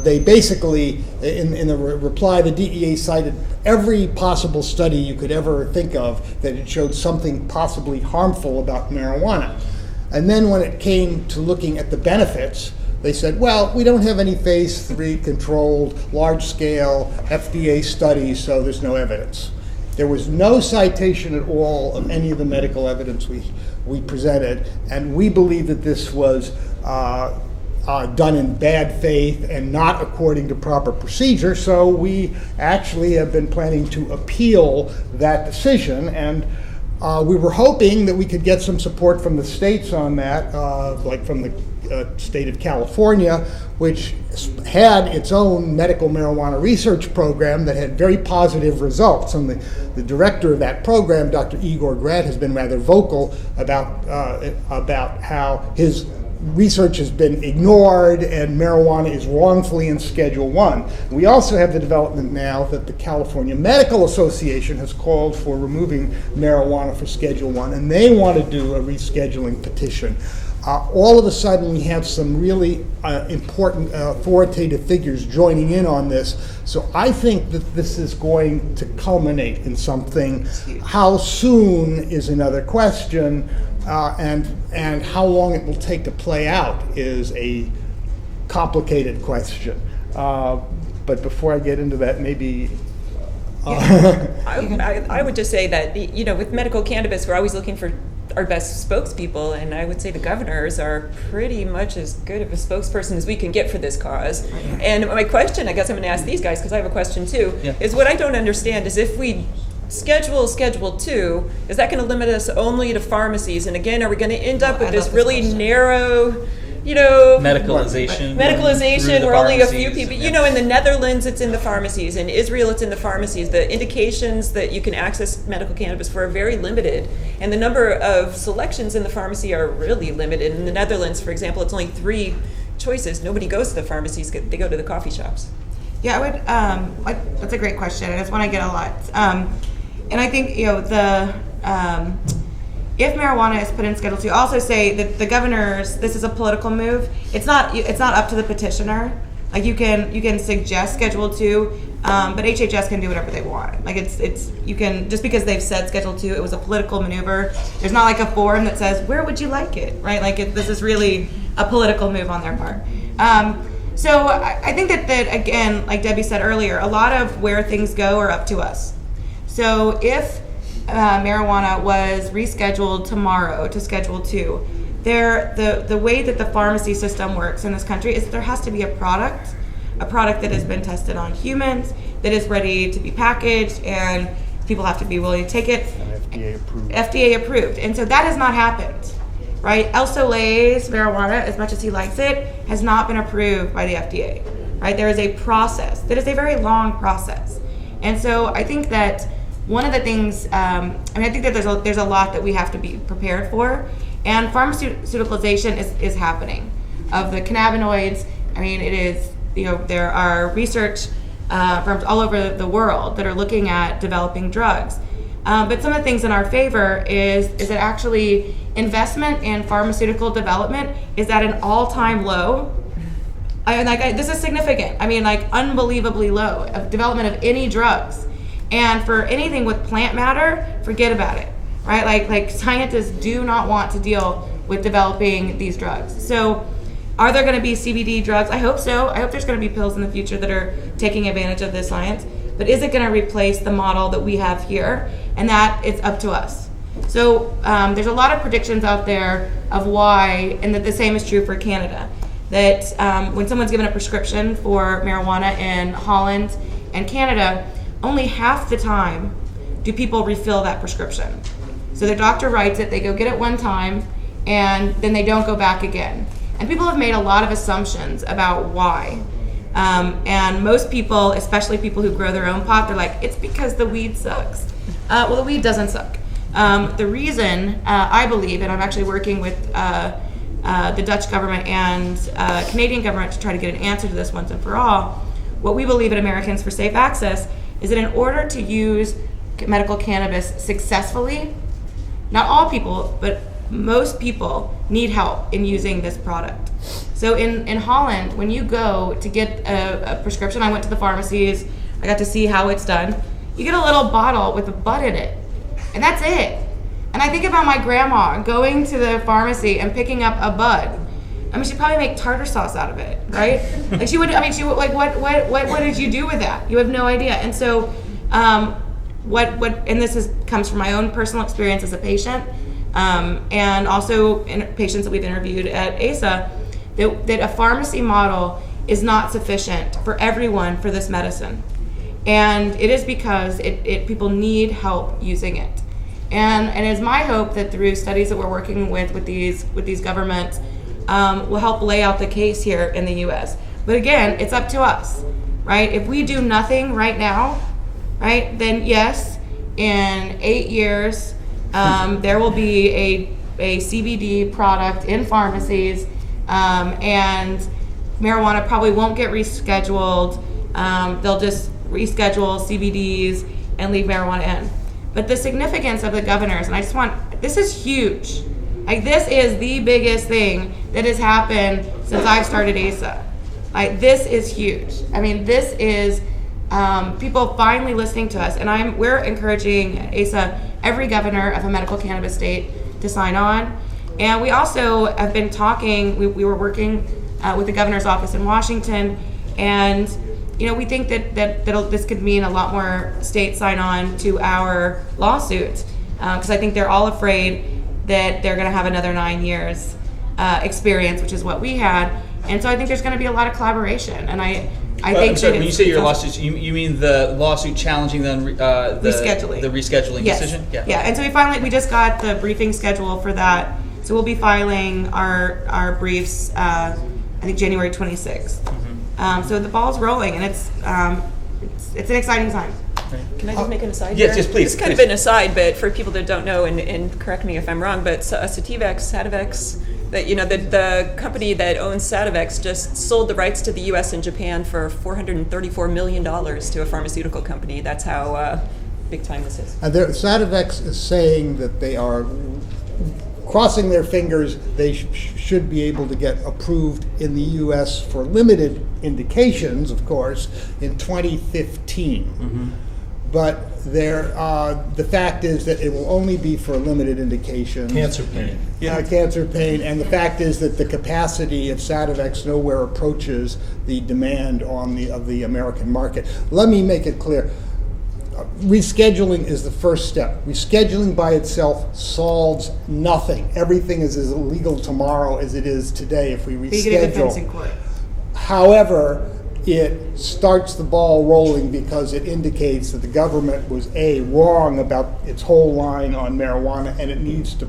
They basically, in the reply, the DEA cited every possible study you could ever think of that it showed something possibly harmful about marijuana. And then when it came to looking at the benefits, they said, well, we don't have any phase 3 controlled, large-scale FDA studies, so there's no evidence. There was no citation at all of any of the medical evidence we presented, and we believe that this was done in bad faith and not according to proper procedure. So we actually have been planning to appeal that decision, and we were hoping that we could get some support from the states on that, like from the state of California, which had its own medical marijuana research program that had very positive results. And the director of that program, Dr. Igor Grad, has been rather vocal about how his research has been ignored and marijuana is wrongfully in Schedule 1. We also have the development now that the California Medical Association has called for removing marijuana for Schedule 1, and they want to do a rescheduling petition. All of a sudden, we have some really important authoritative figures joining in on this. So I think that this is going to culminate in something. How soon is another question, and how long it will take to play out is a complicated question. But before I get into that, maybe. I would just say that, with medical cannabis, we're always looking for our best spokespeople, and I would say the governors are pretty much as good of a spokesperson as we can get for this cause. And my question, I guess I'm going to ask these guys, because I have a question too, is what I don't understand is if we Schedule 2, is that going to limit us only to pharmacies? And again, are we going to end up with this really narrow, medicalization where only a few people, in the Netherlands it's in the pharmacies, in Israel it's in the pharmacies. The indications that you can access medical cannabis for are very limited, and the number of selections in the pharmacy are really limited. In the Netherlands, for example, it's only 3 choices. Nobody goes to the pharmacies, they go to the coffee shops. Yeah, I would. That's a great question, and it's one I get a lot. And I think if marijuana is put in Schedule 2, I also say that the governors, this is a political move. It's not up to the petitioner. Like you can suggest Schedule 2, but HHS can do whatever they want. Like you can, just because they've said Schedule 2, it was a political maneuver. There's not like a form that says where would you like it, right? Like this is really a political move on their part. So I think that again, like Debbie said earlier, a lot of where things go are up to us. So if marijuana was rescheduled tomorrow to Schedule 2, the way that the pharmacy system works in this country is that there has to be a product that has been tested on humans, that is ready to be packaged, and people have to be willing to take it. And FDA approved. And so that has not happened, right? El Soleil's marijuana, as much as he likes it, has not been approved by the FDA, right? There is a process that is a very long process. And so I think that one of the things, I think that there's a lot that we have to be prepared for, and pharmaceuticalization is happening. Of the cannabinoids, it is, there are research firms all over the world that are looking at developing drugs. But some of the things in our favor is that actually investment in pharmaceutical development is at an all-time low. This is significant. Unbelievably low of development of any drugs. And for anything with plant matter, forget about it, right? Like scientists do not want to deal with developing these drugs. So are there going to be CBD drugs? I hope so. I hope there's going to be pills in the future that are taking advantage of this science. But is it going to replace the model that we have here? And that it's up to us. So there's a lot of predictions out there of why, and that the same is true for Canada, that when someone's given a prescription for marijuana in Holland and Canada, only half the time do people refill that prescription. So their doctor writes it, they go get it one time, and then they don't go back again. And people have made a lot of assumptions about why. And most people, especially people who grow their own pot, they're like, it's because the weed sucks. Well, the weed doesn't suck. The reason, I believe, and I'm actually working with the Dutch government and Canadian government to try to get an answer to this once and for all, what we believe at Americans for Safe Access is that in order to use medical cannabis successfully, not all people, but most people need help in using this product. So in Holland, when you go to get a prescription, I went to the pharmacies, I got to see how it's done. You get a little bottle with a bud in it, and that's it. And I think about my grandma going to the pharmacy and picking up a bud. She'd probably make tartar sauce out of it, right? What did you do with that? You have no idea. And so and comes from my own personal experience as a patient, and also in patients that we've interviewed at ASA, that a pharmacy model is not sufficient for everyone for this medicine. And it is because people need help using it. And it's my hope that through studies that we're working with these governments, will help lay out the case here in the U.S. But again, it's up to us, right? If we do nothing right now, right, then yes, in 8 years, there will be a CBD product in pharmacies, and marijuana probably won't get rescheduled. They'll just reschedule CBDs and leave marijuana in. But the significance of the governors, and this is huge. Like, this is the biggest thing that has happened since I've started ASA. Like, this is huge. I mean, this is people finally listening to us, and we're encouraging ASA every governor of a medical cannabis state to sign on. And we also have been talking. We were working with the governor's office in Washington, and we think that this could mean a lot more states sign on to our lawsuit, because I think they're all afraid that they're going to have another 9 years experience, which is what we had. And so I think there's going to be a lot of collaboration. And I think I'm sorry, when you say your lawsuit, you mean the lawsuit challenging the rescheduling Yes. decision? Yeah. And so we just got the briefing schedule for that. So we'll be filing our briefs, I think January 26th. Mm-hmm. So the ball's rolling, and it's an exciting time. Can I just make an aside Yes, here? yes, please. It's kind of an aside, but for people that don't know, and correct me if I'm wrong, but Sativex, the company that owns Sativex just sold the rights to the U.S. and Japan for $434 million to a pharmaceutical company. That's how big time this is. Sativex is saying that they are crossing their fingers. They should be able to get approved in the U.S. for limited indications, of course, in 2015. Mm-hmm. But the fact is that it will only be for limited indications. Cancer pain. Cancer pain, and the fact is that the capacity of Sativex nowhere approaches the demand of the American market. Let me make it clear. Rescheduling is the first step. Rescheduling by itself solves nothing. Everything is as illegal tomorrow as it is today if we reschedule. You get a defense in court. However, it starts the ball rolling because it indicates that the government was wrong about its whole line on marijuana, and it needs to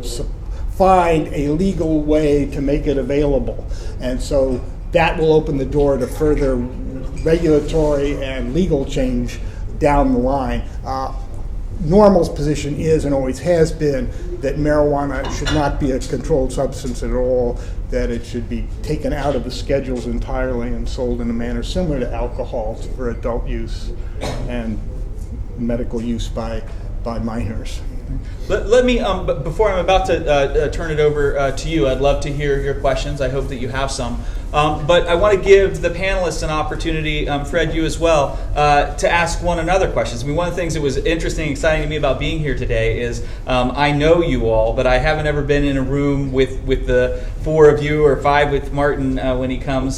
find a legal way to make it available. And so that will open the door to further regulatory and legal change down the line. Normal's position is and always has been that marijuana should not be a controlled substance at all, that it should be taken out of the schedules entirely and sold in a manner similar to alcohol for adult use and medical use by minors. Let me, before I'm about to turn it over to you, I'd love to hear your questions. I hope that you have some. But I want to give the panelists an opportunity, Fred, you as well, to ask one another questions. I mean, one of the things that was interesting, exciting to me about being here today is I know you all, but I haven't ever been in a room with the four of you or five with Martin when he comes,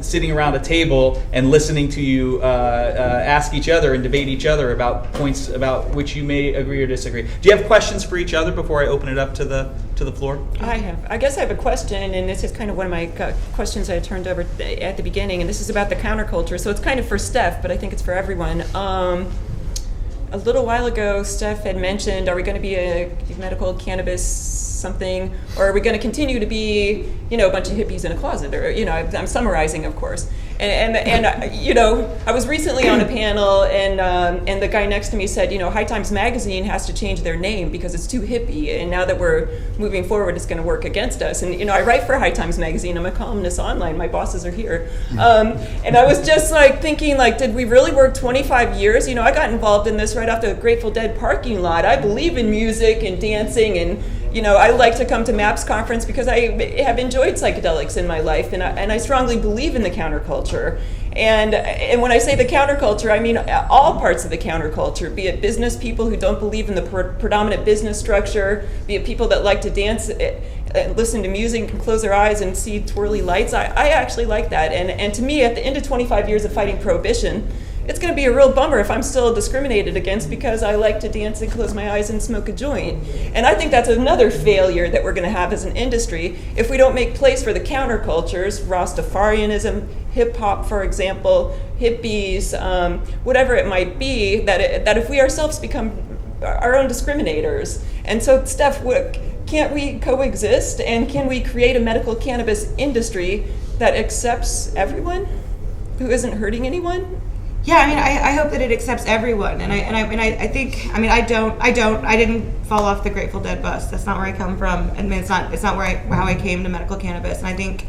sitting around a table and listening to you ask each other and debate each other about points about which you may agree or disagree. Do you have questions for each other before I open it up to the floor? I guess I have a question, and this is kind of one of my questions I turned over at the beginning, and this is about the counterculture. So it's kind of for Steph, but I think it's for everyone. A little while ago, Steph had mentioned, are we going to be a medical cannabis something, or are we going to continue to be, a bunch of hippies in a closet? Or, I'm summarizing, of course. And I was recently on a panel, and the guy next to me said, High Times Magazine has to change their name because it's too hippie, and now that we're moving forward, it's going to work against us. And I write for High Times Magazine. I'm a columnist online. My bosses are here, and I was just thinking, did we really work 25 years? I got involved in this right off the Grateful Dead parking lot. I believe in music and dancing, and I like to come to MAPS conference because I have enjoyed psychedelics in my life, and I strongly believe in the counterculture. And when I say the counterculture, I mean all parts of the counterculture, be it business people who don't believe in the predominant business structure, be it people that like to dance, listen to music and close their eyes and see twirly lights. I actually like that. And to me, at the end of 25 years of fighting prohibition, it's going to be a real bummer if I'm still discriminated against because I like to dance and close my eyes and smoke a joint. And I think that's another failure that we're going to have as an industry if we don't make place for the countercultures, Rastafarianism, hip hop, for example, hippies, whatever it might be, that if we ourselves become our own discriminators. And so, Steph, can't we coexist, and can we create a medical cannabis industry that accepts everyone who isn't hurting anyone? Yeah, I mean, I hope that it accepts everyone, and I think, I mean, I didn't fall off the Grateful Dead bus. That's not where I come from. I mean, it's not where how I came to medical cannabis. And I think,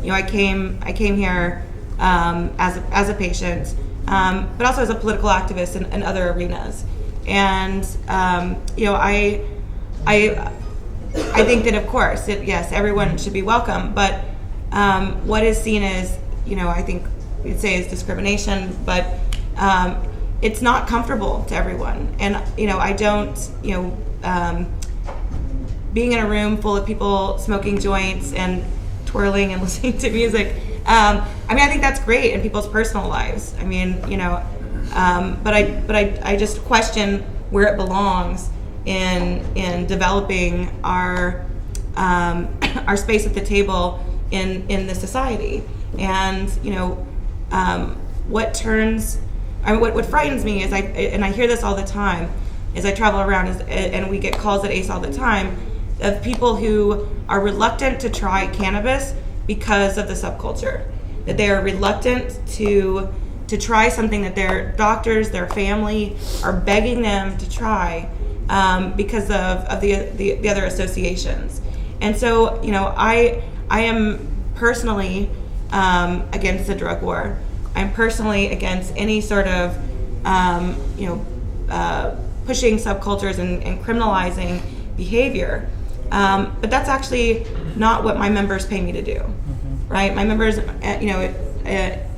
I came here as a patient, but also as a political activist in other arenas. And I think that, of course, yes, everyone should be welcome, but what is seen as, I think we'd say is discrimination, but it's not comfortable to everyone. And, I don't, being in a room full of people smoking joints and twirling and listening to music, I think that's great in people's personal lives. I mean, but I just question where it belongs in developing our space at the table in this society. And what frightens me is I hear this all the time as I travel around, and we get calls at ACE all the time of people who are reluctant to try cannabis because of the subculture, that they are reluctant to try something that their doctors, their family are begging them to try because of the other associations. And so, I am personally against the drug war. I'm personally against any sort of pushing subcultures and criminalizing behavior. But that's actually not what my members pay me to do, right? My members,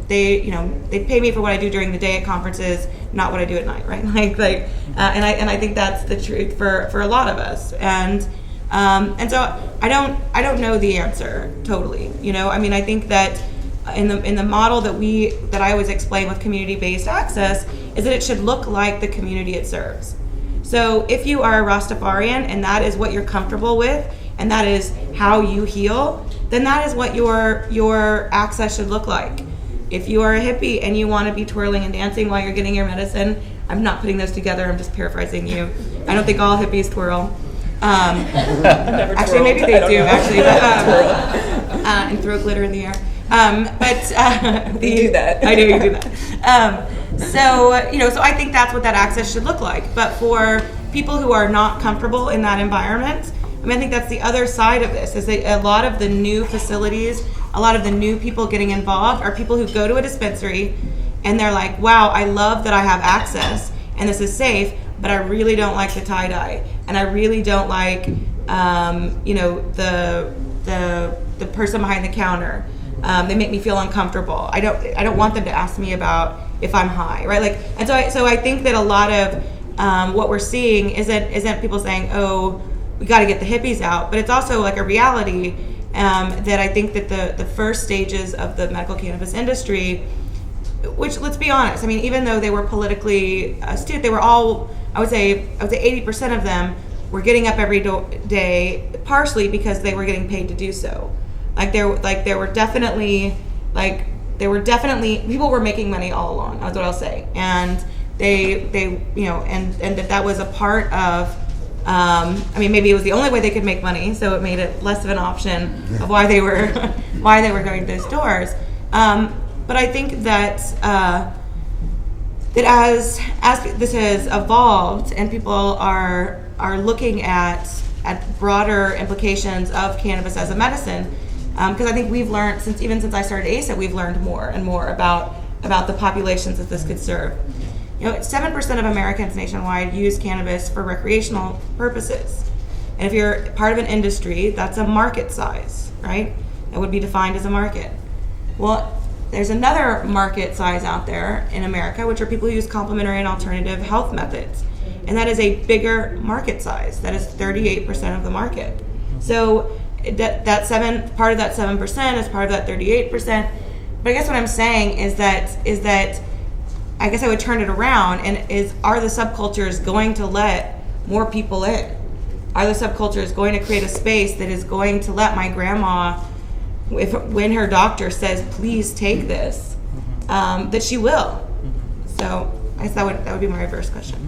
they pay me for what I do during the day at conferences, not what I do at night, right? And I think that's the truth for a lot of us. And so I don't know the answer totally. I think that in the model that I always explain with community-based access is that it should look like the community it serves. So if you are a Rastafarian and that is what you're comfortable with, and that is how you heal, then that is what your access should look like. If you are a hippie and you want to be twirling and dancing while you're getting your medicine, I'm not putting those together, I'm just paraphrasing you. I don't think all hippies twirl. Actually, maybe they do, actually. And throw glitter in the air. You do that. I do, you do that. So I think that's what that access should look like. But for people who are not comfortable in that environment, I think that's the other side of this, is that a lot of the new facilities, a lot of the new people getting involved are people who go to a dispensary and they're like, wow, I love that I have access and this is safe, but I really don't like the tie-dye. And I really don't like, the person behind the counter. They make me feel uncomfortable. I don't want them to ask me about if I'm high, right? So I think that a lot of what we're seeing isn't people saying, oh, we got to get the hippies out, but it's also like a reality that I think that the first stages of the medical cannabis industry, which, let's be honest, even though they were politically astute, they were all, I would say 80% of them were getting up every day, partially because they were getting paid to do so. There were definitely people were making money all along. That's what I'll say, and they and that was a part of. Maybe it was the only way they could make money, so it made it less of an option of why they were going to those stores. But I think that as this has evolved and people are looking at broader implications of cannabis as a medicine, because I think we've learned since I started ASA, we've learned more and more about the populations that this could serve. 7% of Americans nationwide use cannabis for recreational purposes. And if you're part of an industry, that's a market size, right? That would be defined as a market. Well, there's another market size out there in America, which are people who use complementary and alternative health methods. And that is a bigger market size. That is 38% of the market. So part of that 7% is part of that 38%. But I guess what I'm saying is that I guess I would turn it around, and are the subcultures going to let more people in? Are the subcultures going to create a space that is going to let my grandma, when her doctor says, please take this, that she will? So I guess that would be my reverse question.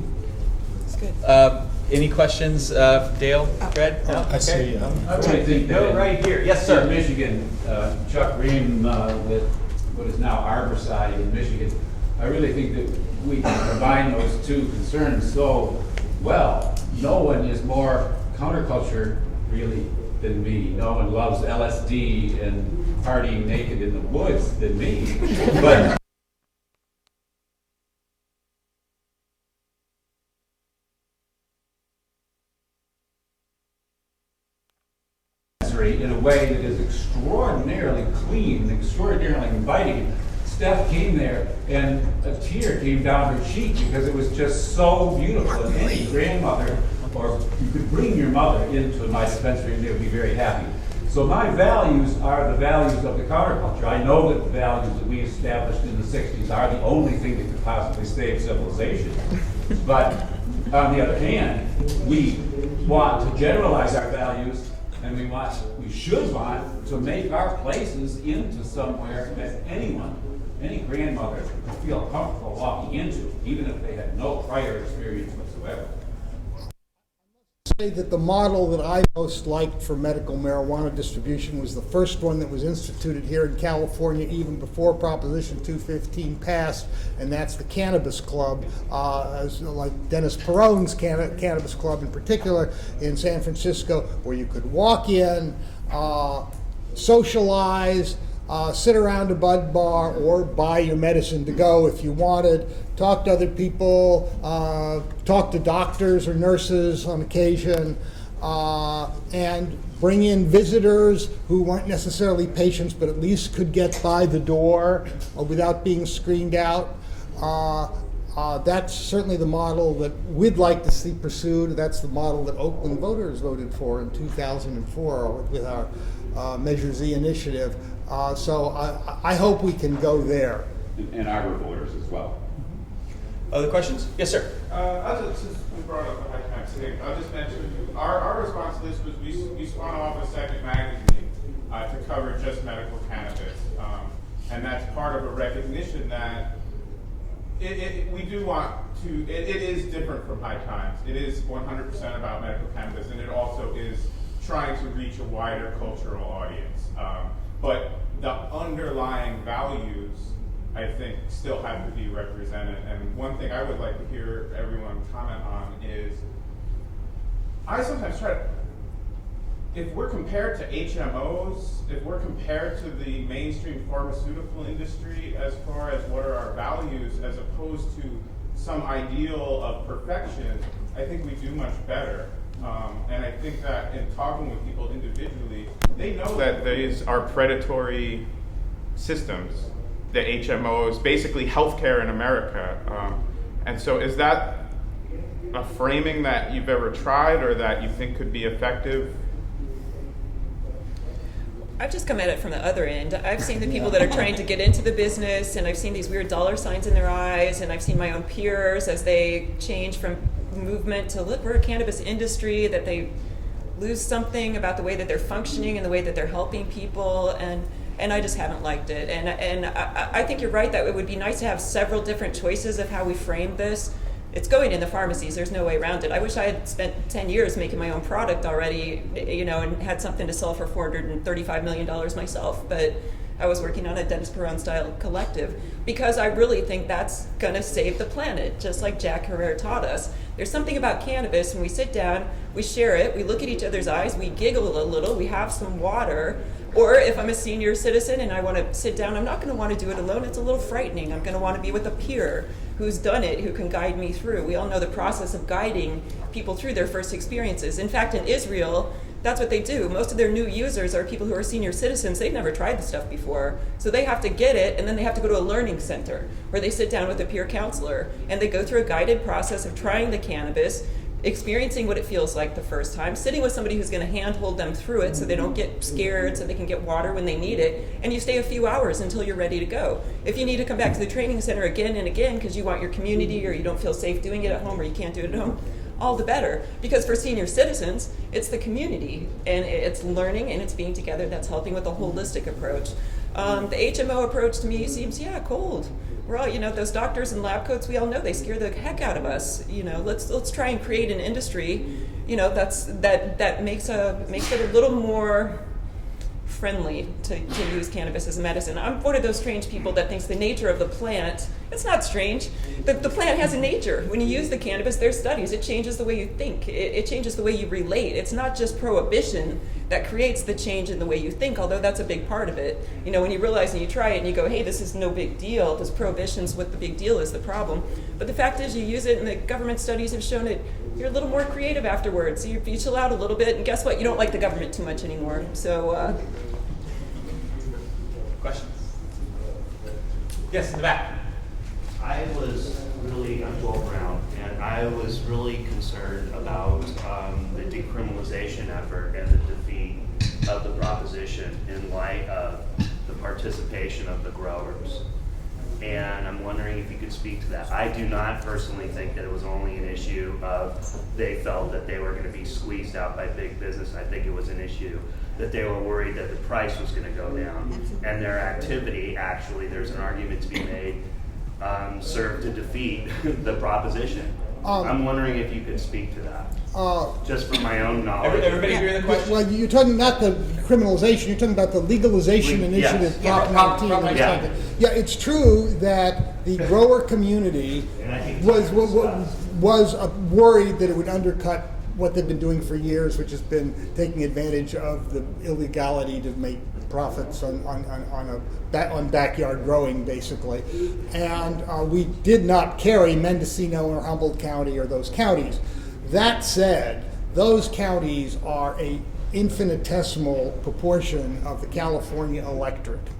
That's good. Any questions, Dale, Fred? No? I see. Okay. I think Go that right here. Yes, sir. in Michigan, Chuck Green, with what is now Arborside in Michigan, I really think that we can combine those two concerns so well. No one is more counterculture really than me. No one loves LSD and partying naked in the woods than me. But in a way that is extraordinarily clean and extraordinarily inviting. Steph came there and a tear came down her cheek because it was just so beautiful. And any grandmother, or you could bring your mother into my dispensary and they would be very happy. So my values are the values of the counterculture. I know that the values that we established in the 60s are the only thing that could possibly save civilization. But on the other hand, we want to generalize our values, and we should want to make our places into somewhere that anyone, any grandmother, could feel comfortable walking into, even if they had no prior experience whatsoever. Say that the model that I most liked for medical marijuana distribution was the first one that was instituted here in California even before Proposition 215 passed, and that's the Cannabis Club, like Dennis Peron's Cannabis Club in particular in San Francisco, where you could walk in, socialize, sit around a bud bar, or buy your medicine to go if you wanted, talk to other people, talk to doctors or nurses on occasion, and bring in visitors who weren't necessarily patients but at least could get by the door without being screened out. That's certainly the model that we'd like to see pursued. That's the model that Oakland voters voted for in 2004 with our Measure Z initiative. So I hope we can go there. And our voters as well. Other questions? Yes, sir. Since we brought up the high tax thing, I'll just mention our response to this was we spun off a second magazine to cover just medical cannabis, and that's part of a recognition that we do want to. It is different from High Times. It is 100% about medical cannabis, and it also is trying to reach a wider cultural audience. But the underlying values, I think, still have to be represented. And one thing I would like to hear everyone comment on is, I sometimes try to, if we're compared to HMOs, if we're compared to the mainstream pharmaceutical industry as far as what are our values as opposed to some ideal of perfection, I think we do much better. And I think that in talking with people individually, they know that these are predatory systems, the HMOs, basically healthcare in America. And so is that a framing that you've ever tried or that you think could be effective? I've just come at it from the other end. I've seen the people that are trying to get into the business, and I've seen these weird dollar signs in their eyes, and I've seen my own peers as they change from movement to, look, we're a cannabis industry, that they lose something about the way that they're functioning and the way that they're helping people, and I just haven't liked it. And I think you're right that it would be nice to have several different choices of how we frame this. It's going in the pharmacies. There's no way around it. I wish I had spent 10 years making my own product already, and had something to sell for $435 million myself. But I was working on a Dennis Peron style collective because I really think that's going to save the planet, just like Jack Sherer taught us. There's something about cannabis when we sit down, we share it, we look at each other's eyes, we giggle a little, we have some water. Or if I'm a senior citizen and I want to sit down, I'm not going to want to do it alone. It's a little frightening. I'm going to want to be with a peer who's done it, who can guide me through. We all know the process of guiding people through their first experiences. In fact, in Israel, that's what they do. Most of their new users are people who are senior citizens. They've never tried the stuff before. So they have to get it, and then they have to go to a learning center where they sit down with a peer counselor, and they go through a guided process of trying the cannabis, experiencing what it feels like the first time, sitting with somebody who's going to handhold them through it so they don't get scared, so they can get water when they need it, and you stay a few hours until you're ready to go. If you need to come back to the training center again and again because you want your community or you don't feel safe doing it at home or you can't do it at home, all the better. Because for senior citizens, it's the community, and it's learning and it's being together that's helping with a holistic approach. The HMO approach to me seems, cold. We're all, those doctors in lab coats, we all know they scare the heck out of us. Let's try and create an industry, that makes it a little more friendly to use cannabis as a medicine. I'm one of those strange people that thinks the nature of the plant, it's not strange. The plant has a nature. When you use the cannabis, there's studies. It changes the way you think. It changes the way you relate. It's not just prohibition that creates the change in the way you think, although that's a big part of it. When you realize and you try it and you go, hey, this is no big deal, this prohibition's what the big deal is, the problem. But the fact is you use it and the government studies have shown it, you're a little more creative afterwards. You chill out a little bit, and guess what? You don't like the government too much anymore. So, Questions? Yes, in the back. I'm Joel Brown, and I was really concerned about the decriminalization effort and the defeat of the proposition in light of the participation of the growers. And I'm wondering if you could speak to that. I do not personally think that it was only an issue of they felt that they were going to be squeezed out by big business. I think it was an issue that they were worried that the price was going to go down. And their activity, actually, there's an argument to be made, served to defeat the proposition. I'm wondering if you could speak to that, just from my own knowledge. Everybody agree with the question? Well, you're talking not the criminalization, you're talking about the legalization initiative, Yes. Prop 19. Prop 19. Yeah, it's true that the grower community was worried that it would undercut what they've been doing for years, which has been taking advantage of the illegality to make profits on backyard growing, basically. And we did not carry Mendocino or Humboldt County or those counties. That said, those counties are a infinitesimal proportion of the California electorate.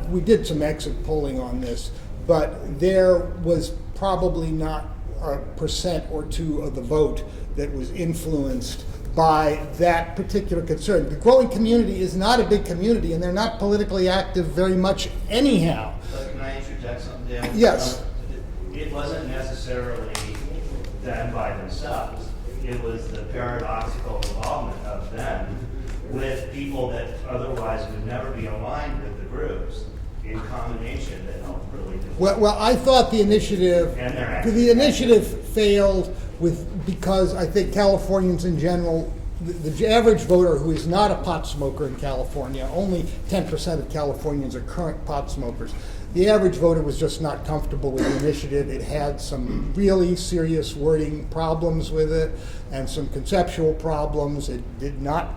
We did some exit polling on this, but there was probably not a % or 2 of the vote that was influenced by that particular concern. The growing community is not a big community, and they're not politically active very much anyhow. But can I interject something there? Yes. It wasn't necessarily them by themselves. It was the paradoxical involvement of them with people that otherwise would never be aligned with the groups in combination that helped really do. Well, I thought the initiative failed because I think Californians in general, the average voter who is not a pot smoker in California, only 10% of Californians are current pot smokers. The average voter was just not comfortable with the initiative. It had some really serious wording problems with it and some conceptual problems. It did not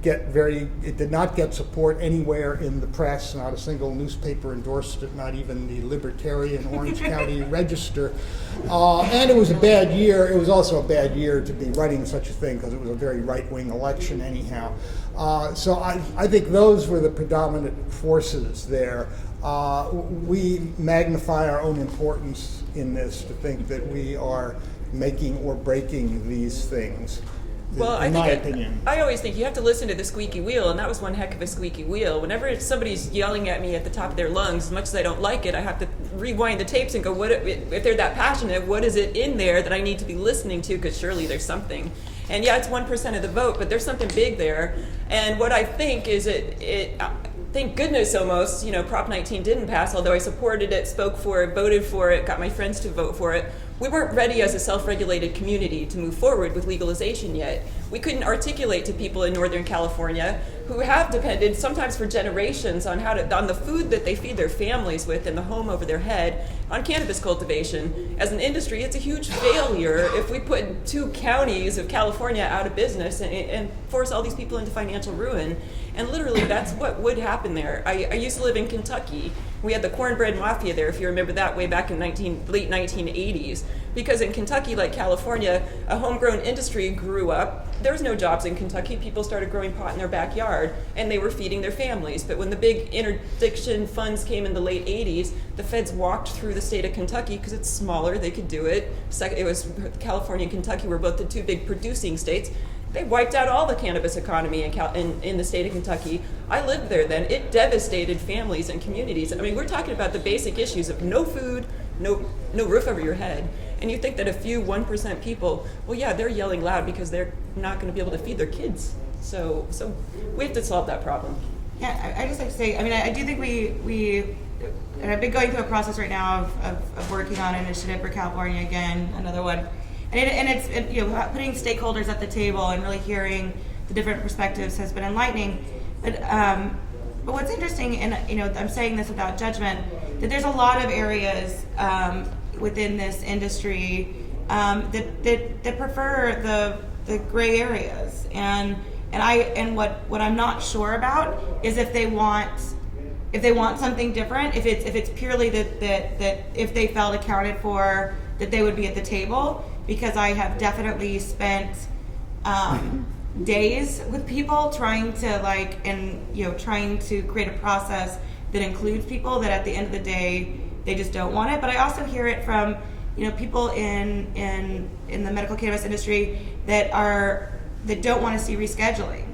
get support anywhere in the press. Not a single newspaper endorsed it, not even the libertarian Orange County Register. And it was a bad year. It was also a bad year to be running such a thing because it was a very right-wing election anyhow. So I think those were the predominant forces there. We magnify our own importance in this to think that we are making or breaking these things. Well, in my opinion. I always think you have to listen to the squeaky wheel, and that was one heck of a squeaky wheel. Whenever somebody's yelling at me at the top of their lungs, as much as I don't like it, I have to rewind the tapes and go, if they're that passionate, what is it in there that I need to be listening to? Because surely there's something. And yeah, it's 1% of the vote, but there's something big there. And what I think is thank goodness almost, Prop 19 didn't pass, although I supported it, spoke for it, voted for it, got my friends to vote for it. We weren't ready as a self-regulated community to move forward with legalization yet. We couldn't articulate to people in Northern California who have depended sometimes for generations on the food that they feed their families with and the home over their head on cannabis cultivation. As an industry, it's a huge failure if we put 2 counties of California out of business and force all these people into financial ruin. And literally, that's what would happen there. I used to live in Kentucky. We had the cornbread mafia there, if you remember that, way back in late 1980s. Because in Kentucky, like California, a homegrown industry grew up. There was no jobs in Kentucky. People started growing pot in their backyard. backyard, and they were feeding their families. But when the big interdiction funds came in the late 80s, the feds walked through the state of Kentucky because it's smaller, they could do it. It was California and Kentucky were both the two big producing states. They wiped out all the cannabis economy in the state of Kentucky. I lived there then. It devastated families and communities. I mean, we're talking about the basic issues of no food, no roof over your head. And you think that a few 1% people, well, yeah, they're yelling loud because they're not going to be able to feed their kids. So we have to solve that problem. Yeah, I just like to say, I mean, I do think we and I've been going through a process right now of working on an initiative for California again, another one. And it's putting stakeholders at the table and really hearing the different perspectives has been enlightening. But what's interesting, and I'm saying this without judgment, that there's a lot of areas within this industry that prefer the gray areas, and what I'm not sure about is if they want something different, if it's purely that if they felt accounted for, that they would be at the table. Because I have definitely spent days with people trying to create a process that includes people that at the end of the day they just don't want it. But I also hear it from people in the medical cannabis industry that don't want to see rescheduling,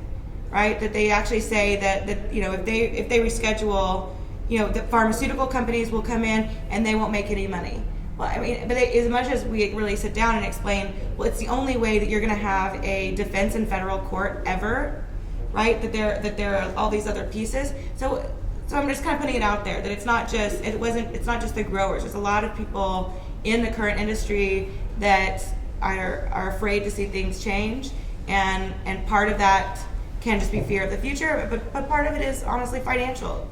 right? That they actually say that if they reschedule, the pharmaceutical companies will come in and they won't make any money. Well, I mean, but as much as we really sit down and explain, well, it's the only way that you're going to have a defense in federal court ever, right? That there are all these other pieces. So I'm just kind of putting it out there that it's not just the growers. There's a lot of people in the current industry that are afraid to see things change, and part of that can just be fear of the future, but part of it is honestly financial.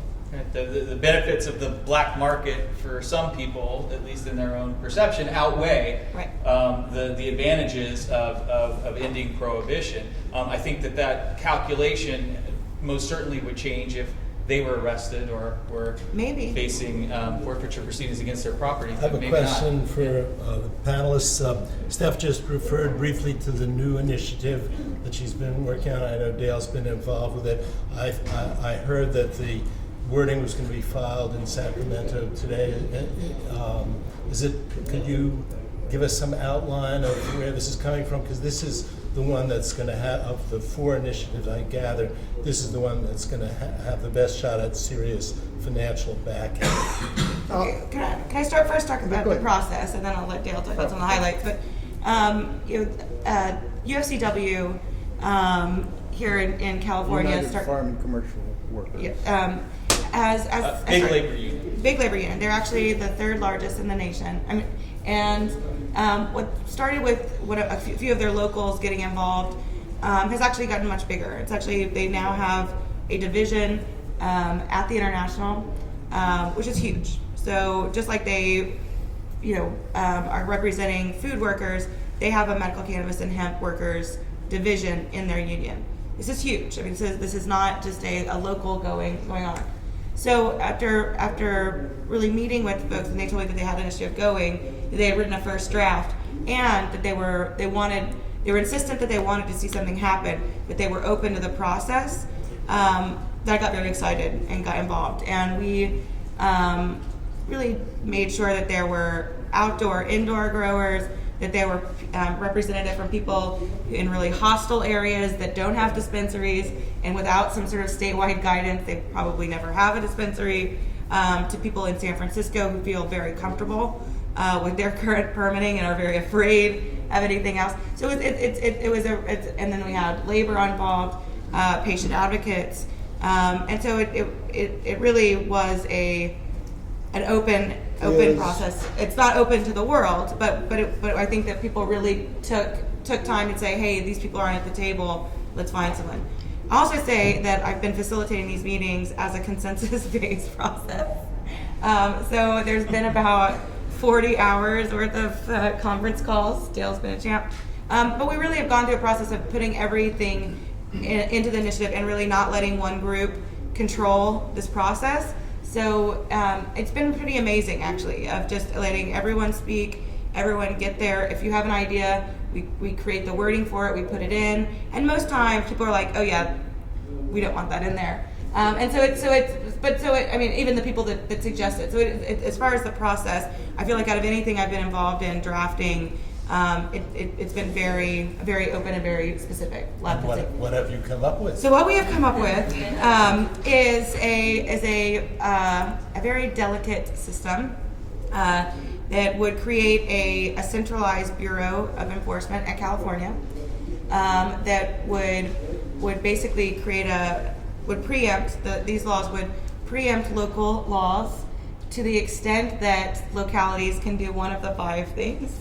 The benefits of the black market for some people, at least in their own perception, outweigh the advantages of ending prohibition. I think that calculation most certainly would change if they were arrested or were facing forfeiture proceedings against their property. I have a question for the panelists. Steph just referred briefly to the new initiative that she's been working on. I know Dale's been involved with it. I heard that the wording was going to be filed in Sacramento today. Could you give us some outline of where this is coming from? Because this is the one that's going to have, of the four initiatives I gather, this is the one that's going to have the best shot at serious financial backing. Can I start first talking about the process, and then I'll let Dale talk about some of the highlights. But UFCW here in California, United Farm and Commercial Workers. Big labor union. Big labor union. They're actually the third largest in the nation. I mean, and what started with a few of their locals getting involved has actually gotten much bigger. It's actually, they now have a division at the International, which is huge. So just like they, are representing food workers, they have a medical cannabis and hemp workers division in their union. This is huge. I mean, this is not just a local going on. So after really meeting with folks, and they told me that they had an initiative going, that they had written a first draft, and that they were insistent that they wanted to see something happen, but they were open to the process. That I got very excited and got involved, and we really made sure that there were outdoor, indoor growers, that they were representative from people in really hostile areas that don't have dispensaries, and without some sort of statewide guidance, they probably never have a dispensary, to people in San Francisco who feel very comfortable with their current permitting and are very afraid of anything else. So and then we had labor involved, patient advocates, and so it really was an open process. It's not open to the world, but I think that people really took time to say, hey, these people aren't at the table, let's find someone. I also say that I've been facilitating these meetings as a consensus-based process. So there's been about 40 hours worth of conference calls. Dale's been a champ. But we really have gone through a process of putting everything into the initiative and really not letting one group control this process. So it's been pretty amazing, actually, of just letting everyone speak, everyone get there. If you have an idea, we create the wording for it, we put it in. And most times people are like, oh yeah, we don't want that in there. And I mean, even the people that suggest it. So as far as the process, I feel like out of anything I've been involved in drafting, it's been very, very open and very specific. What have you come up with? So what we have come up with is a very delicate system that would create a centralized Bureau of Enforcement at California that would basically these laws would preempt local laws to the extent that localities can do one of the 5 things.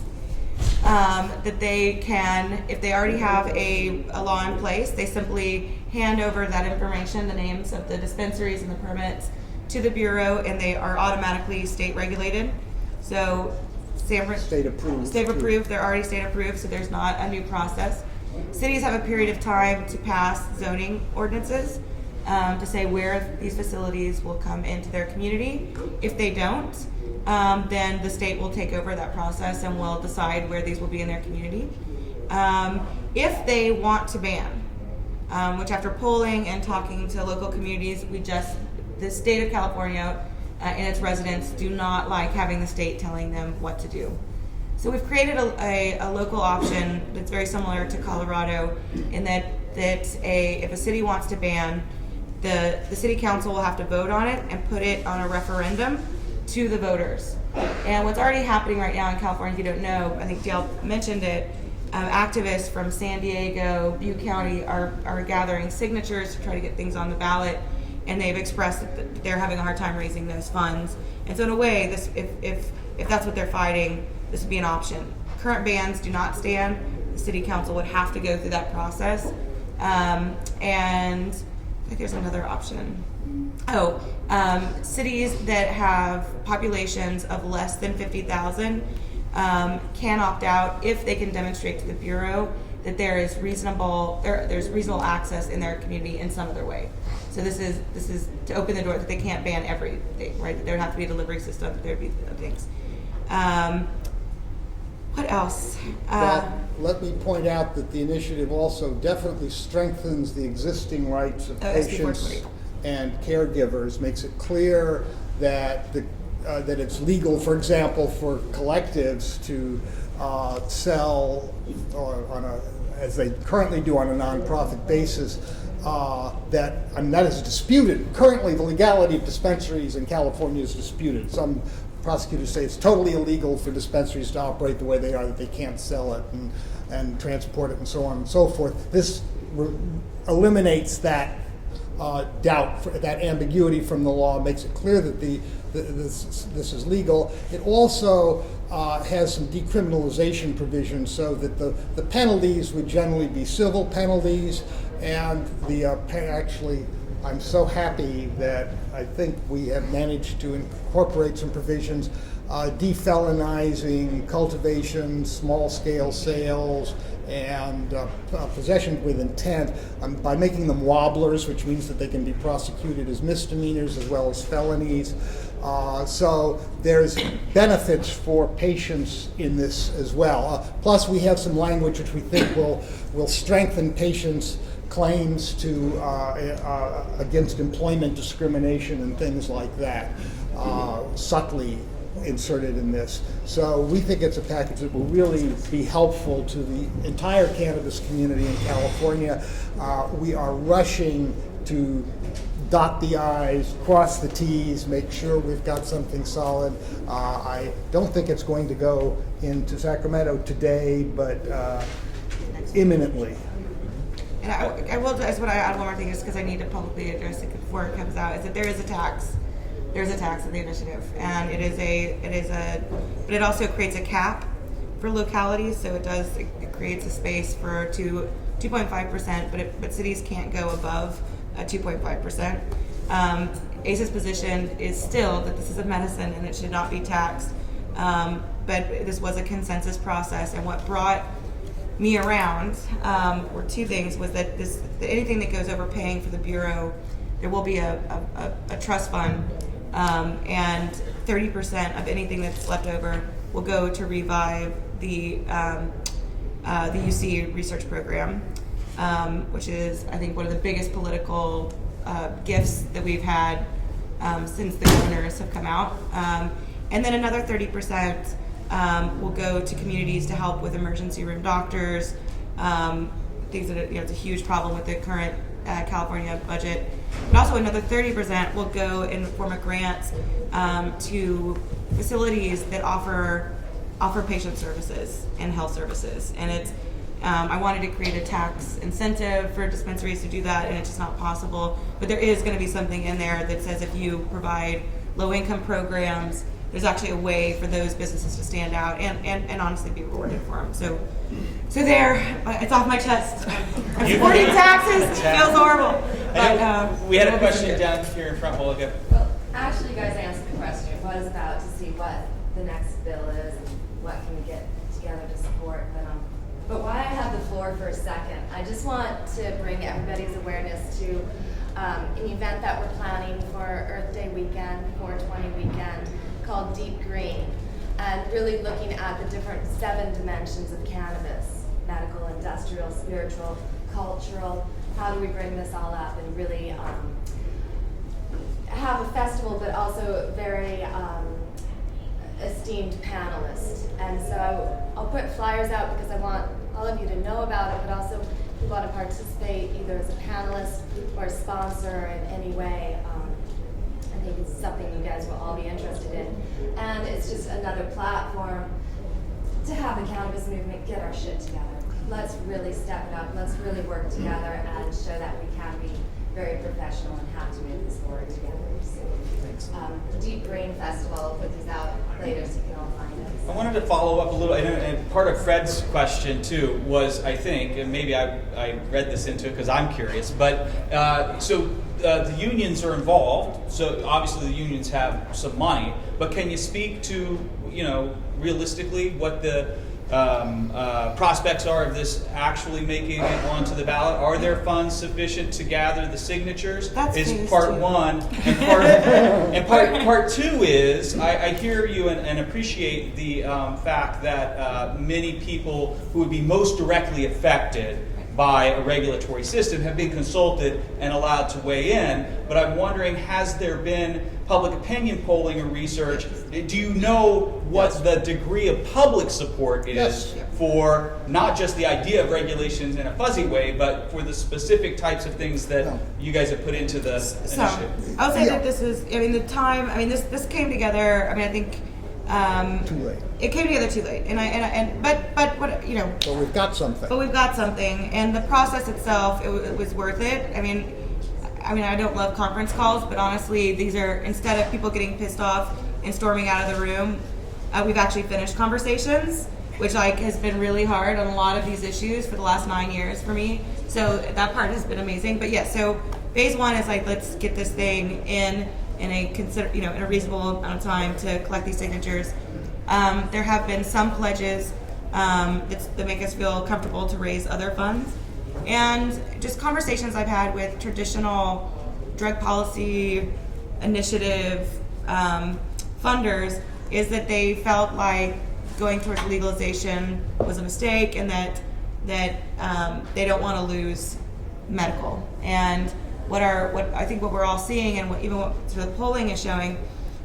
That they can, if they already have a law in place, they simply hand over that information, the names of the dispensaries and the permits, to the Bureau, and they are automatically state regulated. So State approved. State approved, they're already state approved, so there's not a new process. Cities have a period of time to pass zoning ordinances to say where these facilities will come into their community. If they don't, then the state will take over that process and will decide where these will be in their community. If they want to ban, which after polling and talking to local communities, the state of California and its residents do not like having the state telling them what to do. So we've created a local option that's very similar to Colorado in that if a city wants to ban, the city council will have to vote on it and put it on a referendum to the voters. And what's already happening right now in California, if you don't know, I think Dale mentioned it, activists from San Diego, Butte County are gathering signatures to try to get things on the ballot, and they've expressed that they're having a hard time raising those funds. And so in a way, if that's what they're fighting, this would be an option. Current bans do not stand. The city council would have to go through that process. And I think there's another option. Cities that have populations of less than 50,000 can opt out if they can demonstrate to the Bureau that there's reasonable access in their community in some other way. So this is to open the door that they can't ban everything, right? That there would have to be a delivery system, there'd be things. What else? Let me point out that the initiative also definitely strengthens the existing rights of patients and caregivers, makes it clear that that it's legal, for example, for collectives to sell as they currently do on a nonprofit basis. That is disputed. Currently, the legality of dispensaries in California is disputed. Some prosecutors say it's totally illegal for dispensaries to operate the way they are, that they can't sell it and transport it and so on and so forth. This eliminates that doubt, that ambiguity from the law, makes it clear that this is legal. It also has some decriminalization provisions so that the penalties would generally be civil penalties, and actually I'm so happy that I think we have managed to incorporate some provisions defelonizing cultivation, small-scale sales, and possession with intent by making them wobblers, which means that they can be prosecuted as misdemeanors as well as felonies. So there's benefits for patients in this as well. Plus, we have some language which we think will strengthen patients' claims to against employment discrimination and things like that, subtly inserted in this. So we think it's a package that will really be helpful to the entire cannabis community in California. We are rushing to dot the I's, cross the T's, make sure we've got something solid. I don't think it's going to go into Sacramento today, but imminently. And I will just want to add one more thing, just because I need to publicly address it before it comes out, is that there is a tax. There's a tax in the initiative, and but it also creates a cap for localities. So it creates a space for 2.5%, but cities can't go above 2.5%. ACE's position is still that this is a medicine and it should not be taxed. But this was a consensus process, and what brought me around were two things: was that anything that goes over paying for the Bureau, there will be a trust fund, and 30% of anything that's left over will go to revive the UC research program. which is, I think, one of the biggest political gifts that we've had since the governors have come out. And then another 30% will go to communities to help with emergency room doctors, things that it's a huge problem with the current California budget. But also another 30% will go in the form of grants to facilities that offer patient services and health services. And it's I wanted to create a tax incentive for dispensaries to do that, and it's just not possible. But there is going to be something in there that says if you provide low-income programs, there's actually a way for those businesses to stand out and honestly be rewarded for them. So there, it's off my chest. I'm supporting taxes. It feels horrible. But, we had a question down here in front. We'll go. Well, actually, you guys answered the question. It was about to see what the next bill is and what can we get together to support. But why I have the floor for a second, I just want to bring everybody's awareness to an event that we're planning for Earth Day weekend, 420 weekend, called Deep Green, and really looking at the different 7 dimensions of cannabis: medical, industrial, spiritual, cultural. How do we bring this all up and really have a festival, but also very esteemed panelists. And so I'll put flyers out because I want all of you to know about it, but also if you want to participate either as a panelist or a sponsor in any way. I think it's something you guys will all be interested in. And it's just another platform to have the cannabis movement get our shit together. Let's really step it up. Let's really work together and show that we can be very professional and have to move this forward together. So, Deep Green Festival, put these out later so you can all find it. I wanted to follow up a little, and part of Fred's question too was, I think, and maybe I read this into it because I'm curious, but the unions are involved, so obviously the unions have some money, but can you speak to, realistically what the prospects are of this actually making it onto the ballot? Are there funds sufficient to gather the signatures? That's is part one, and part two is I hear you and appreciate the fact that many people who would be most directly affected by a regulatory system have been consulted and allowed to weigh in, but I'm wondering, has there been public opinion polling or research? Do you know what the degree of public support is for not just the idea of regulations in a fuzzy way, but for the specific types of things that you guys have put into the initiative? I'll say that this is, this came together, I think, Too late. it came together too late, but But we've got something. But we've got something, and the process itself, it was worth it. I mean, I don't love conference calls, but honestly, these are, instead of people getting pissed off and storming out of the room, we've actually finished conversations, which has been really hard on a lot of these issues for the last 9 years for me. So that part has been amazing. But yeah, so phase one is let's get this thing in a reasonable amount of time to collect these signatures. There have been some pledges that make us feel comfortable to raise other funds. And just conversations I've had with traditional drug policy initiative funders is that they felt like going towards legalization was a mistake, and that they don't want to lose medical. And what I think what we're all seeing, and what sort of polling is showing,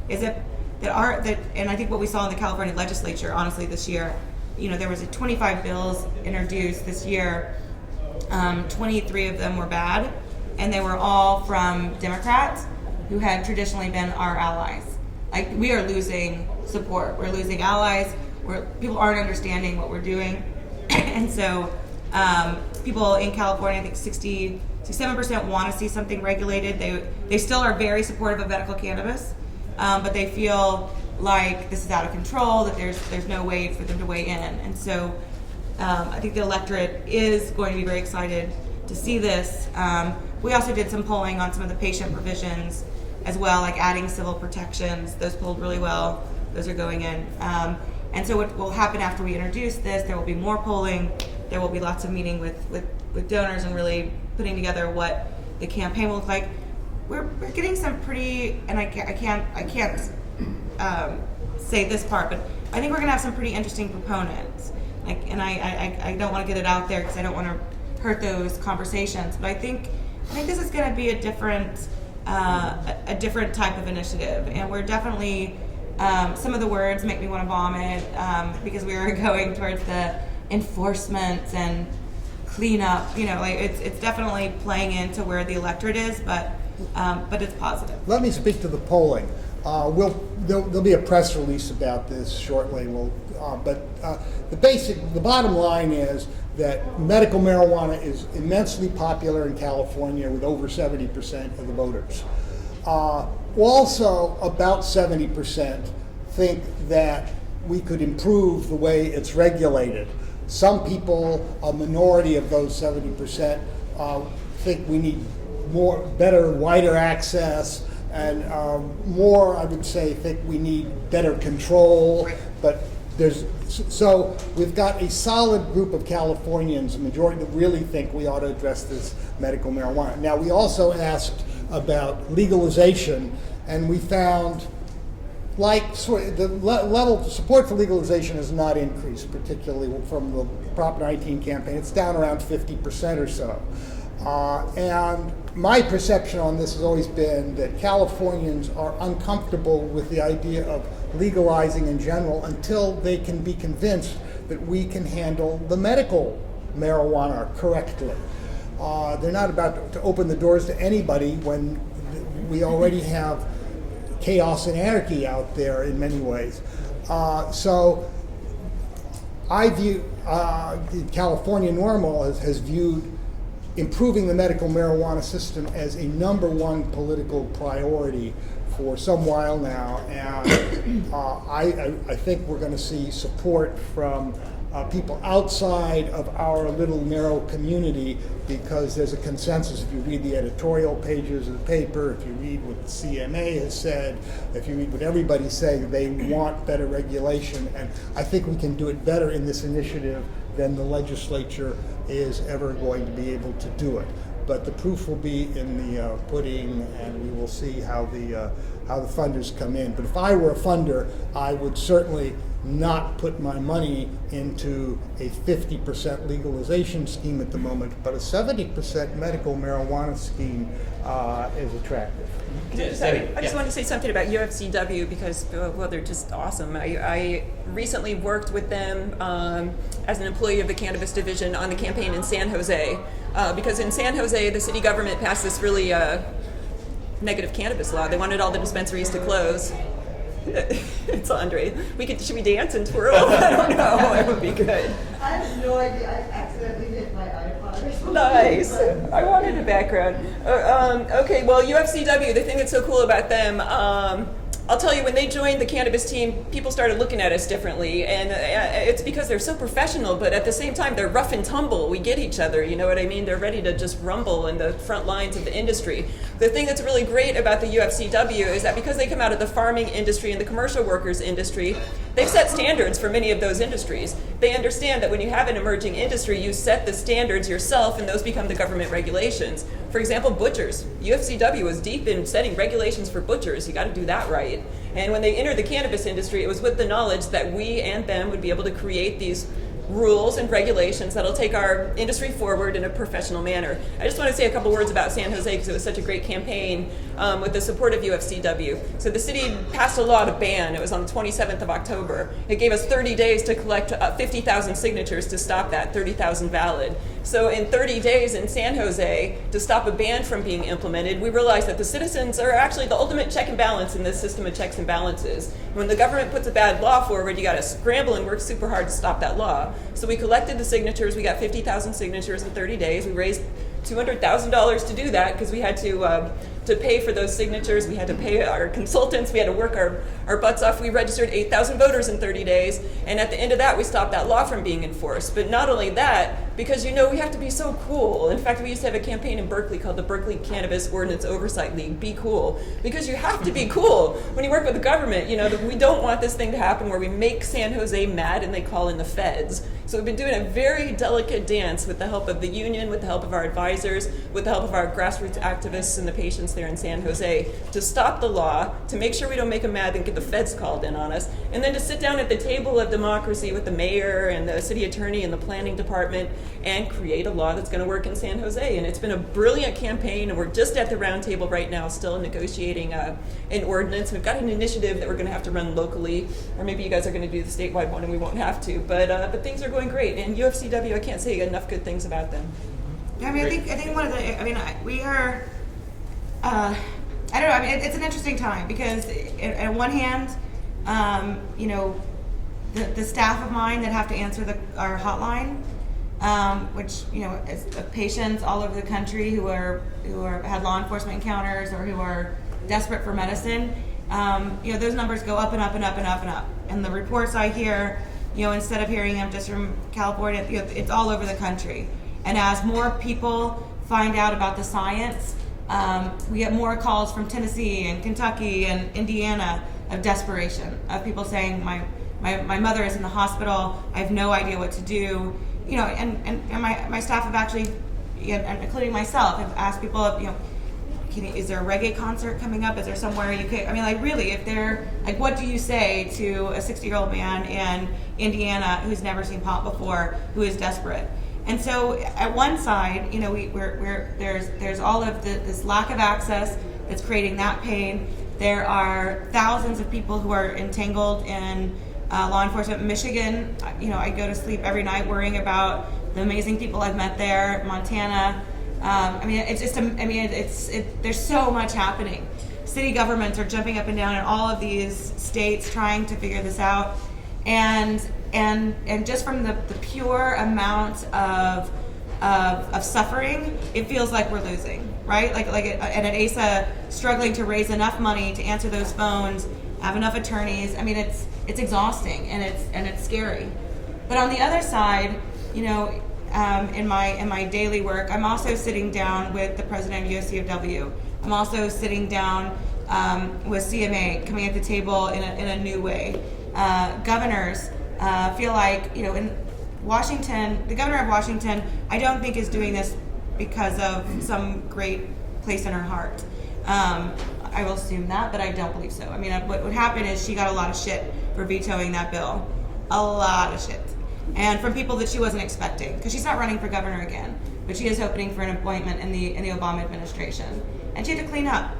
is that and I think what we saw in the California legislature, honestly, this year, there was 25 bills introduced this year. 23 of them were bad, and they were all from Democrats who had traditionally been our allies. We are losing support. We're losing allies. People aren't understanding what we're doing. And so people in California, I think 67% want to see something regulated. They still are very supportive of medical cannabis, but they feel like this is out of control, that there's no way for them to weigh in. And so I think the electorate is going to be very excited to see this. We also did some polling on some of the patient provisions as well, like adding civil protections. Those polled really well. Those are going in. And so what will happen after we introduce this, there will be more polling. There will be lots of meeting with donors and really putting together what the campaign will look like. We're getting some pretty, and I can't say this part, but I think we're going to have some pretty interesting proponents. And I don't want to get it out there because I don't want to hurt those conversations. But I think this is going to be a different type of initiative, and we're definitely some of the words make me want to vomit because we are going towards the enforcement and cleanup. Like it's definitely playing into where the electorate is, but it's positive. Let me speak to the polling. There'll be a press release about this shortly. The bottom line is that medical marijuana is immensely popular in California with over 70% of the voters. Also, about 70% think that we could improve the way it's regulated. Some people, a minority of those 70%, think we need better, wider access, and more, I would say, think we need better control. But so we've got a solid group of Californians, a majority that really think we ought to address this medical marijuana. Now, we also asked about legalization, and we found the level of support for legalization has not increased, particularly from the Prop 19 campaign. It's down around 50% or so. And my perception on this has always been that Californians are uncomfortable with the idea of legalizing in general until they can be convinced that we can handle the medical marijuana correctly. They're not about to open the doors to anybody when we already have chaos and anarchy out there in many ways. So I view California NORML has viewed improving the medical marijuana system as a #1 political priority for some while now, and I think we're going to see support from people outside of our little narrow community, because there's a consensus. If you read the editorial pages of the paper, if you read what the CMA has said, if you read what everybody's saying, they want better regulation, and I think we can do it better in this initiative than the legislature is ever going to be able to do it. But the proof will be in the pudding, and we will see how the funders come in. But if I were a funder, I would certainly not put my money into a 50% legalization scheme at the moment, but a 70% medical marijuana scheme is attractive. I just wanted to say something about UFCW because, well, they're just awesome. I recently worked with them as an employee of the cannabis division on the campaign in San Jose, because in San Jose, the city government passed this really negative cannabis law. They wanted all the dispensaries to close. It's Andre. Should we dance and twirl? I don't know. It would be good. I have no idea. I accidentally hit my iPod or something. Nice. I wanted a background. Okay, well, UFCW, the thing that's so cool about them, I'll tell you, when they joined the cannabis team, people started looking at us differently, and it's because they're so professional, but at the same time, they're rough and tumble. We get each other, you know what I mean? They're ready to just rumble in the front lines of the industry. The thing that's really great about the UFCW is that because they come out of the farming industry and the commercial workers industry, they've set standards for many of those industries. They understand that when you have an emerging industry, you set the standards yourself, and those become the government regulations. For example, butchers. UFCW was deep in setting regulations for butchers. You got to do that right. And when they entered the cannabis industry, it was with the knowledge that we and them would be able to create these rules and regulations that'll take our industry forward in a professional manner. I just want to say a couple words about San Jose because it was such a great campaign with the support of UFCW. So the city passed a law to ban. It was on the 27th of October. It gave us 30 days to collect 50,000 signatures to stop that, 30,000 valid. So in 30 days in San Jose, to stop a ban from being implemented, we realized that the citizens are actually the ultimate check and balance in this system of checks and balances. When the government puts a bad law forward, you got to scramble and work super hard to stop that law. So we collected the signatures. We got 50,000 signatures in 30 days. We raised $200,000 to do that because we had to pay for those signatures. We had to pay our consultants. We had to work our butts off. We registered 8,000 voters in 30 days. And at the end of that, we stopped that law from being enforced. But not only that, because, you know, we have to be so cool. In fact, we used to have a campaign in Berkeley called the Berkeley Cannabis Ordinance Oversight League. Be cool. Because you have to be cool when you work with the government. You know, we don't want this thing to happen where we make San Jose mad and they call in the feds. So we've been doing a very delicate dance with the help of the union, with the help of our advisors, with the help of our grassroots activists and the patients there in San Jose to stop the law, to make sure we don't make them mad and get the feds called in on us, and then to sit down at the table of democracy with the mayor and the city attorney and the planning department and create a law that's going to work in San Jose. And it's been a brilliant campaign, and we're just at the round table right now, still negotiating an ordinance. We've got an initiative that we're going to have to run locally, or maybe you guys are going to do the statewide one and we won't have to. But things are going great, and UFCW, I can't say enough good things about them. Yeah, I mean, I think one of the, we are, I don't know, it's an interesting time because on one hand, the staff of mine that have to answer our hotline, which, is patients all over the country who had law enforcement encounters or who are desperate for medicine, those numbers go up and up and up and up and up. And the reports I hear, instead of hearing them just from California, it's all over the country. And as more people find out about the science, we get more calls from Tennessee and Kentucky and Indiana of desperation, of people saying, my mother is in the hospital, I have no idea what to do. And my staff have actually, including myself, have asked people, is there a reggae concert coming up? Is there somewhere you could, really, if they're, what do you say to a 60-year-old man in Indiana who's never seen pop before, who is desperate? And so at one side, there's all of this lack of access that's creating that pain. There are thousands of people who are entangled in law enforcement in Michigan. I go to sleep every night worrying about the amazing people I've met there. Montana. There's so much happening. City governments are jumping up and down in all of these states trying to figure this out. And just from the pure amount of suffering, it feels like we're losing, right? And at ASA, struggling to raise enough money to answer those phones, have enough attorneys. It's exhausting and it's scary. But on the other side, in my daily work, I'm also sitting down with the president of USCW. I'm also sitting down with CMA, coming at the table in a new way. Governors feel like, in Washington, the governor of Washington, I don't think is doing this because of some great place in her heart. I will assume that, but I don't believe so. What would happen is she got a lot of shit for vetoing that bill. A lot of shit. And from people that she wasn't expecting, because she's not running for governor again, but she is hoping for an appointment in the Obama administration. And she had to clean up.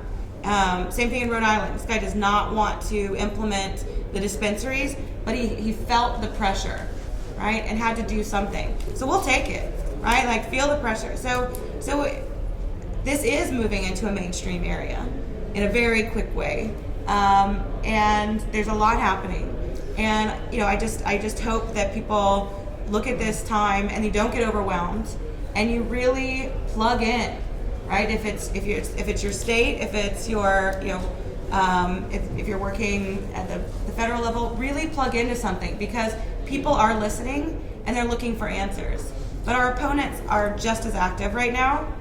Same thing in Rhode Island. This guy does not want to implement the dispensaries, but he felt the pressure, right, and had to do something. So we'll take it, right? Feel the pressure. So this is moving into a mainstream area in a very quick way, and there's a lot happening. And I just hope that people look at this time and you don't get overwhelmed, and you really plug in, right? If it's your state, if it's your if you're working at the federal level, really plug into something, because people are listening and they're looking for answers. But our opponents are just as active right now,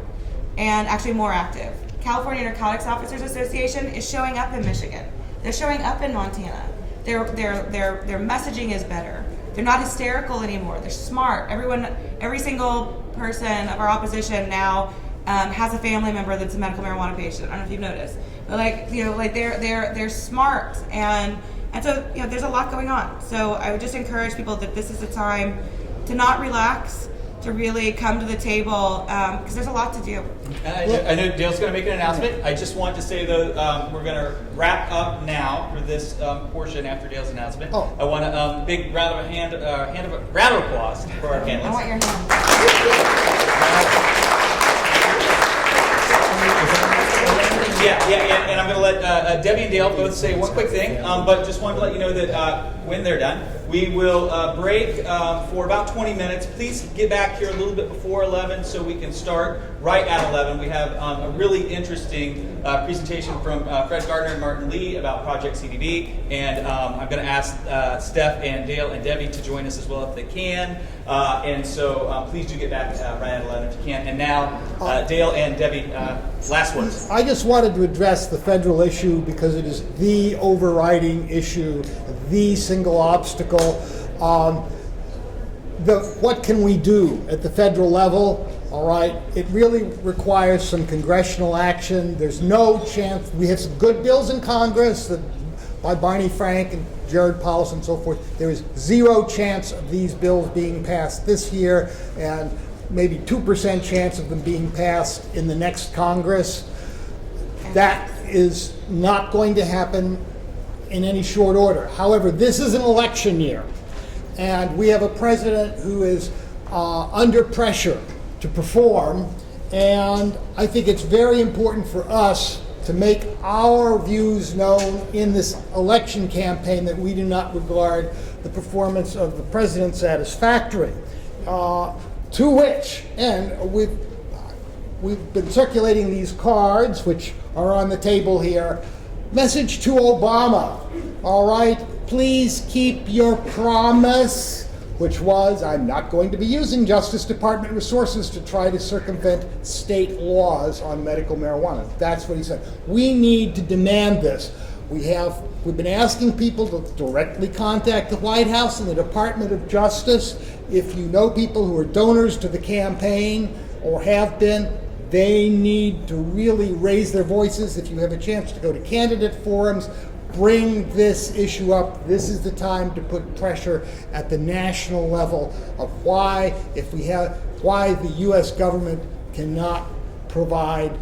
and actually more active. California Narcotics Officers Association is showing up in Michigan. They're showing up in Montana. Their messaging is better. They're not hysterical anymore. They're smart. Every single person of our opposition now has a family member that's a medical marijuana patient. I don't know if you've noticed, but they're smart, and so there's a lot going on. So I would just encourage people that this is a time to not relax, to really come to the table, because there's a lot to do. I know Dale's going to make an announcement. I just want to say, though, we're going to wrap up now for this portion after Dale's announcement. Oh. I want a big round of applause for our panelists. I want your hand. Yeah, and I'm going to let Debbie and Dale both say one quick thing, but just wanted to let you know that when they're done, we will break for about 20 minutes. Please get back here a little bit before 11 so we can start right at 11. We have a really interesting presentation from Fred Gardner and Martin Lee about Project CDB, and I'm going to ask Steph and Dale and Debbie to join us as well if they can. And so please do get back right at 11 if you can. And now, Dale and Debbie, last words. I just wanted to address the federal issue because it is the overriding issue, the single obstacle. What can we do at the federal level? All right, it really requires some congressional action. There's no chance. We have some good bills in Congress that by Barney Frank and Jared Powell and so forth, there is 0 chance of these bills being passed this year, and maybe 2% chance of them being passed in the next Congress. That is not going to happen in any short order. However, this is an election year, and we have a president who is under pressure to perform, and I think it's very important for us to make our views known in this election campaign that we do not regard the performance of the president satisfactory. To which, and we've been circulating these cards, which are on the table here. Message to Obama, all right? Please keep your promise, which was, I'm not going to be using Justice Department resources to try to circumvent state laws on medical marijuana. That's what he said. We need to demand this. We've been asking people to directly contact the White House and the Department of Justice. If you know people who are donors to the campaign or have been, they need to really raise their voices. If you have a chance to go to candidate forums, bring this issue up. This is the time to put pressure at the national level of why the U.S. government cannot provide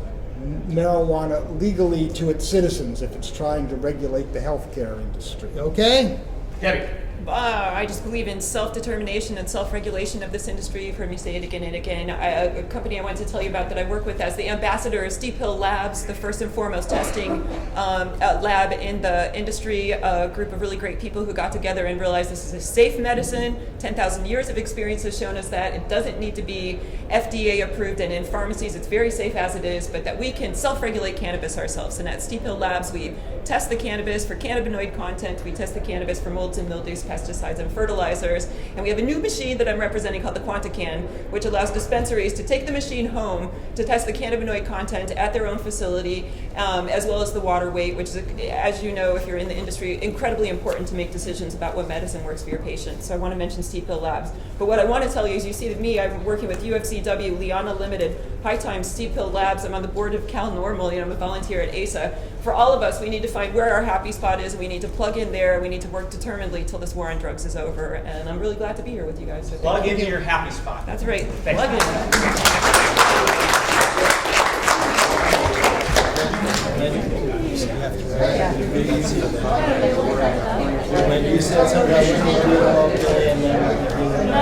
marijuana legally to its citizens if it's trying to regulate the healthcare industry. Okay? Debbie. I just believe in self-determination and self-regulation of this industry. You've heard me say it again and again. A company I wanted to tell you about that I work with as the ambassador is Steep Hill Labs, the first and foremost testing lab in the industry, a group of really great people who got together and realized this is a safe medicine. 10,000 years of experience has shown us that it doesn't need to be FDA approved, and in pharmacies it's very safe as it is, but that we can self-regulate cannabis ourselves. And at Steep Hill Labs, we test the cannabis for cannabinoid content, we test the cannabis for molds and mildews, pesticides and fertilizers, and we have a new machine that I'm representing called the QuantaCan, which allows dispensaries to take the machine home to test the cannabinoid content at their own facility, as well as the water weight, which is, as you know, if you're in the industry, incredibly important to make decisions about what medicine works for your patients. So I want to mention Steep Hill Labs. But what I want to tell you is, you see that me, I'm working with UFCW, Liana Limited, High Times, Steep Hill Labs. I'm on the board of Cal Normal, I'm a volunteer at ASA. For all of us, we need to find where our happy spot is, and we need to plug in there, and we need to work determinedly till this war on drugs is over. And I'm really glad to be here with you guys. So Plug into your happy spot. That's right. Thanks. Plug When you said something,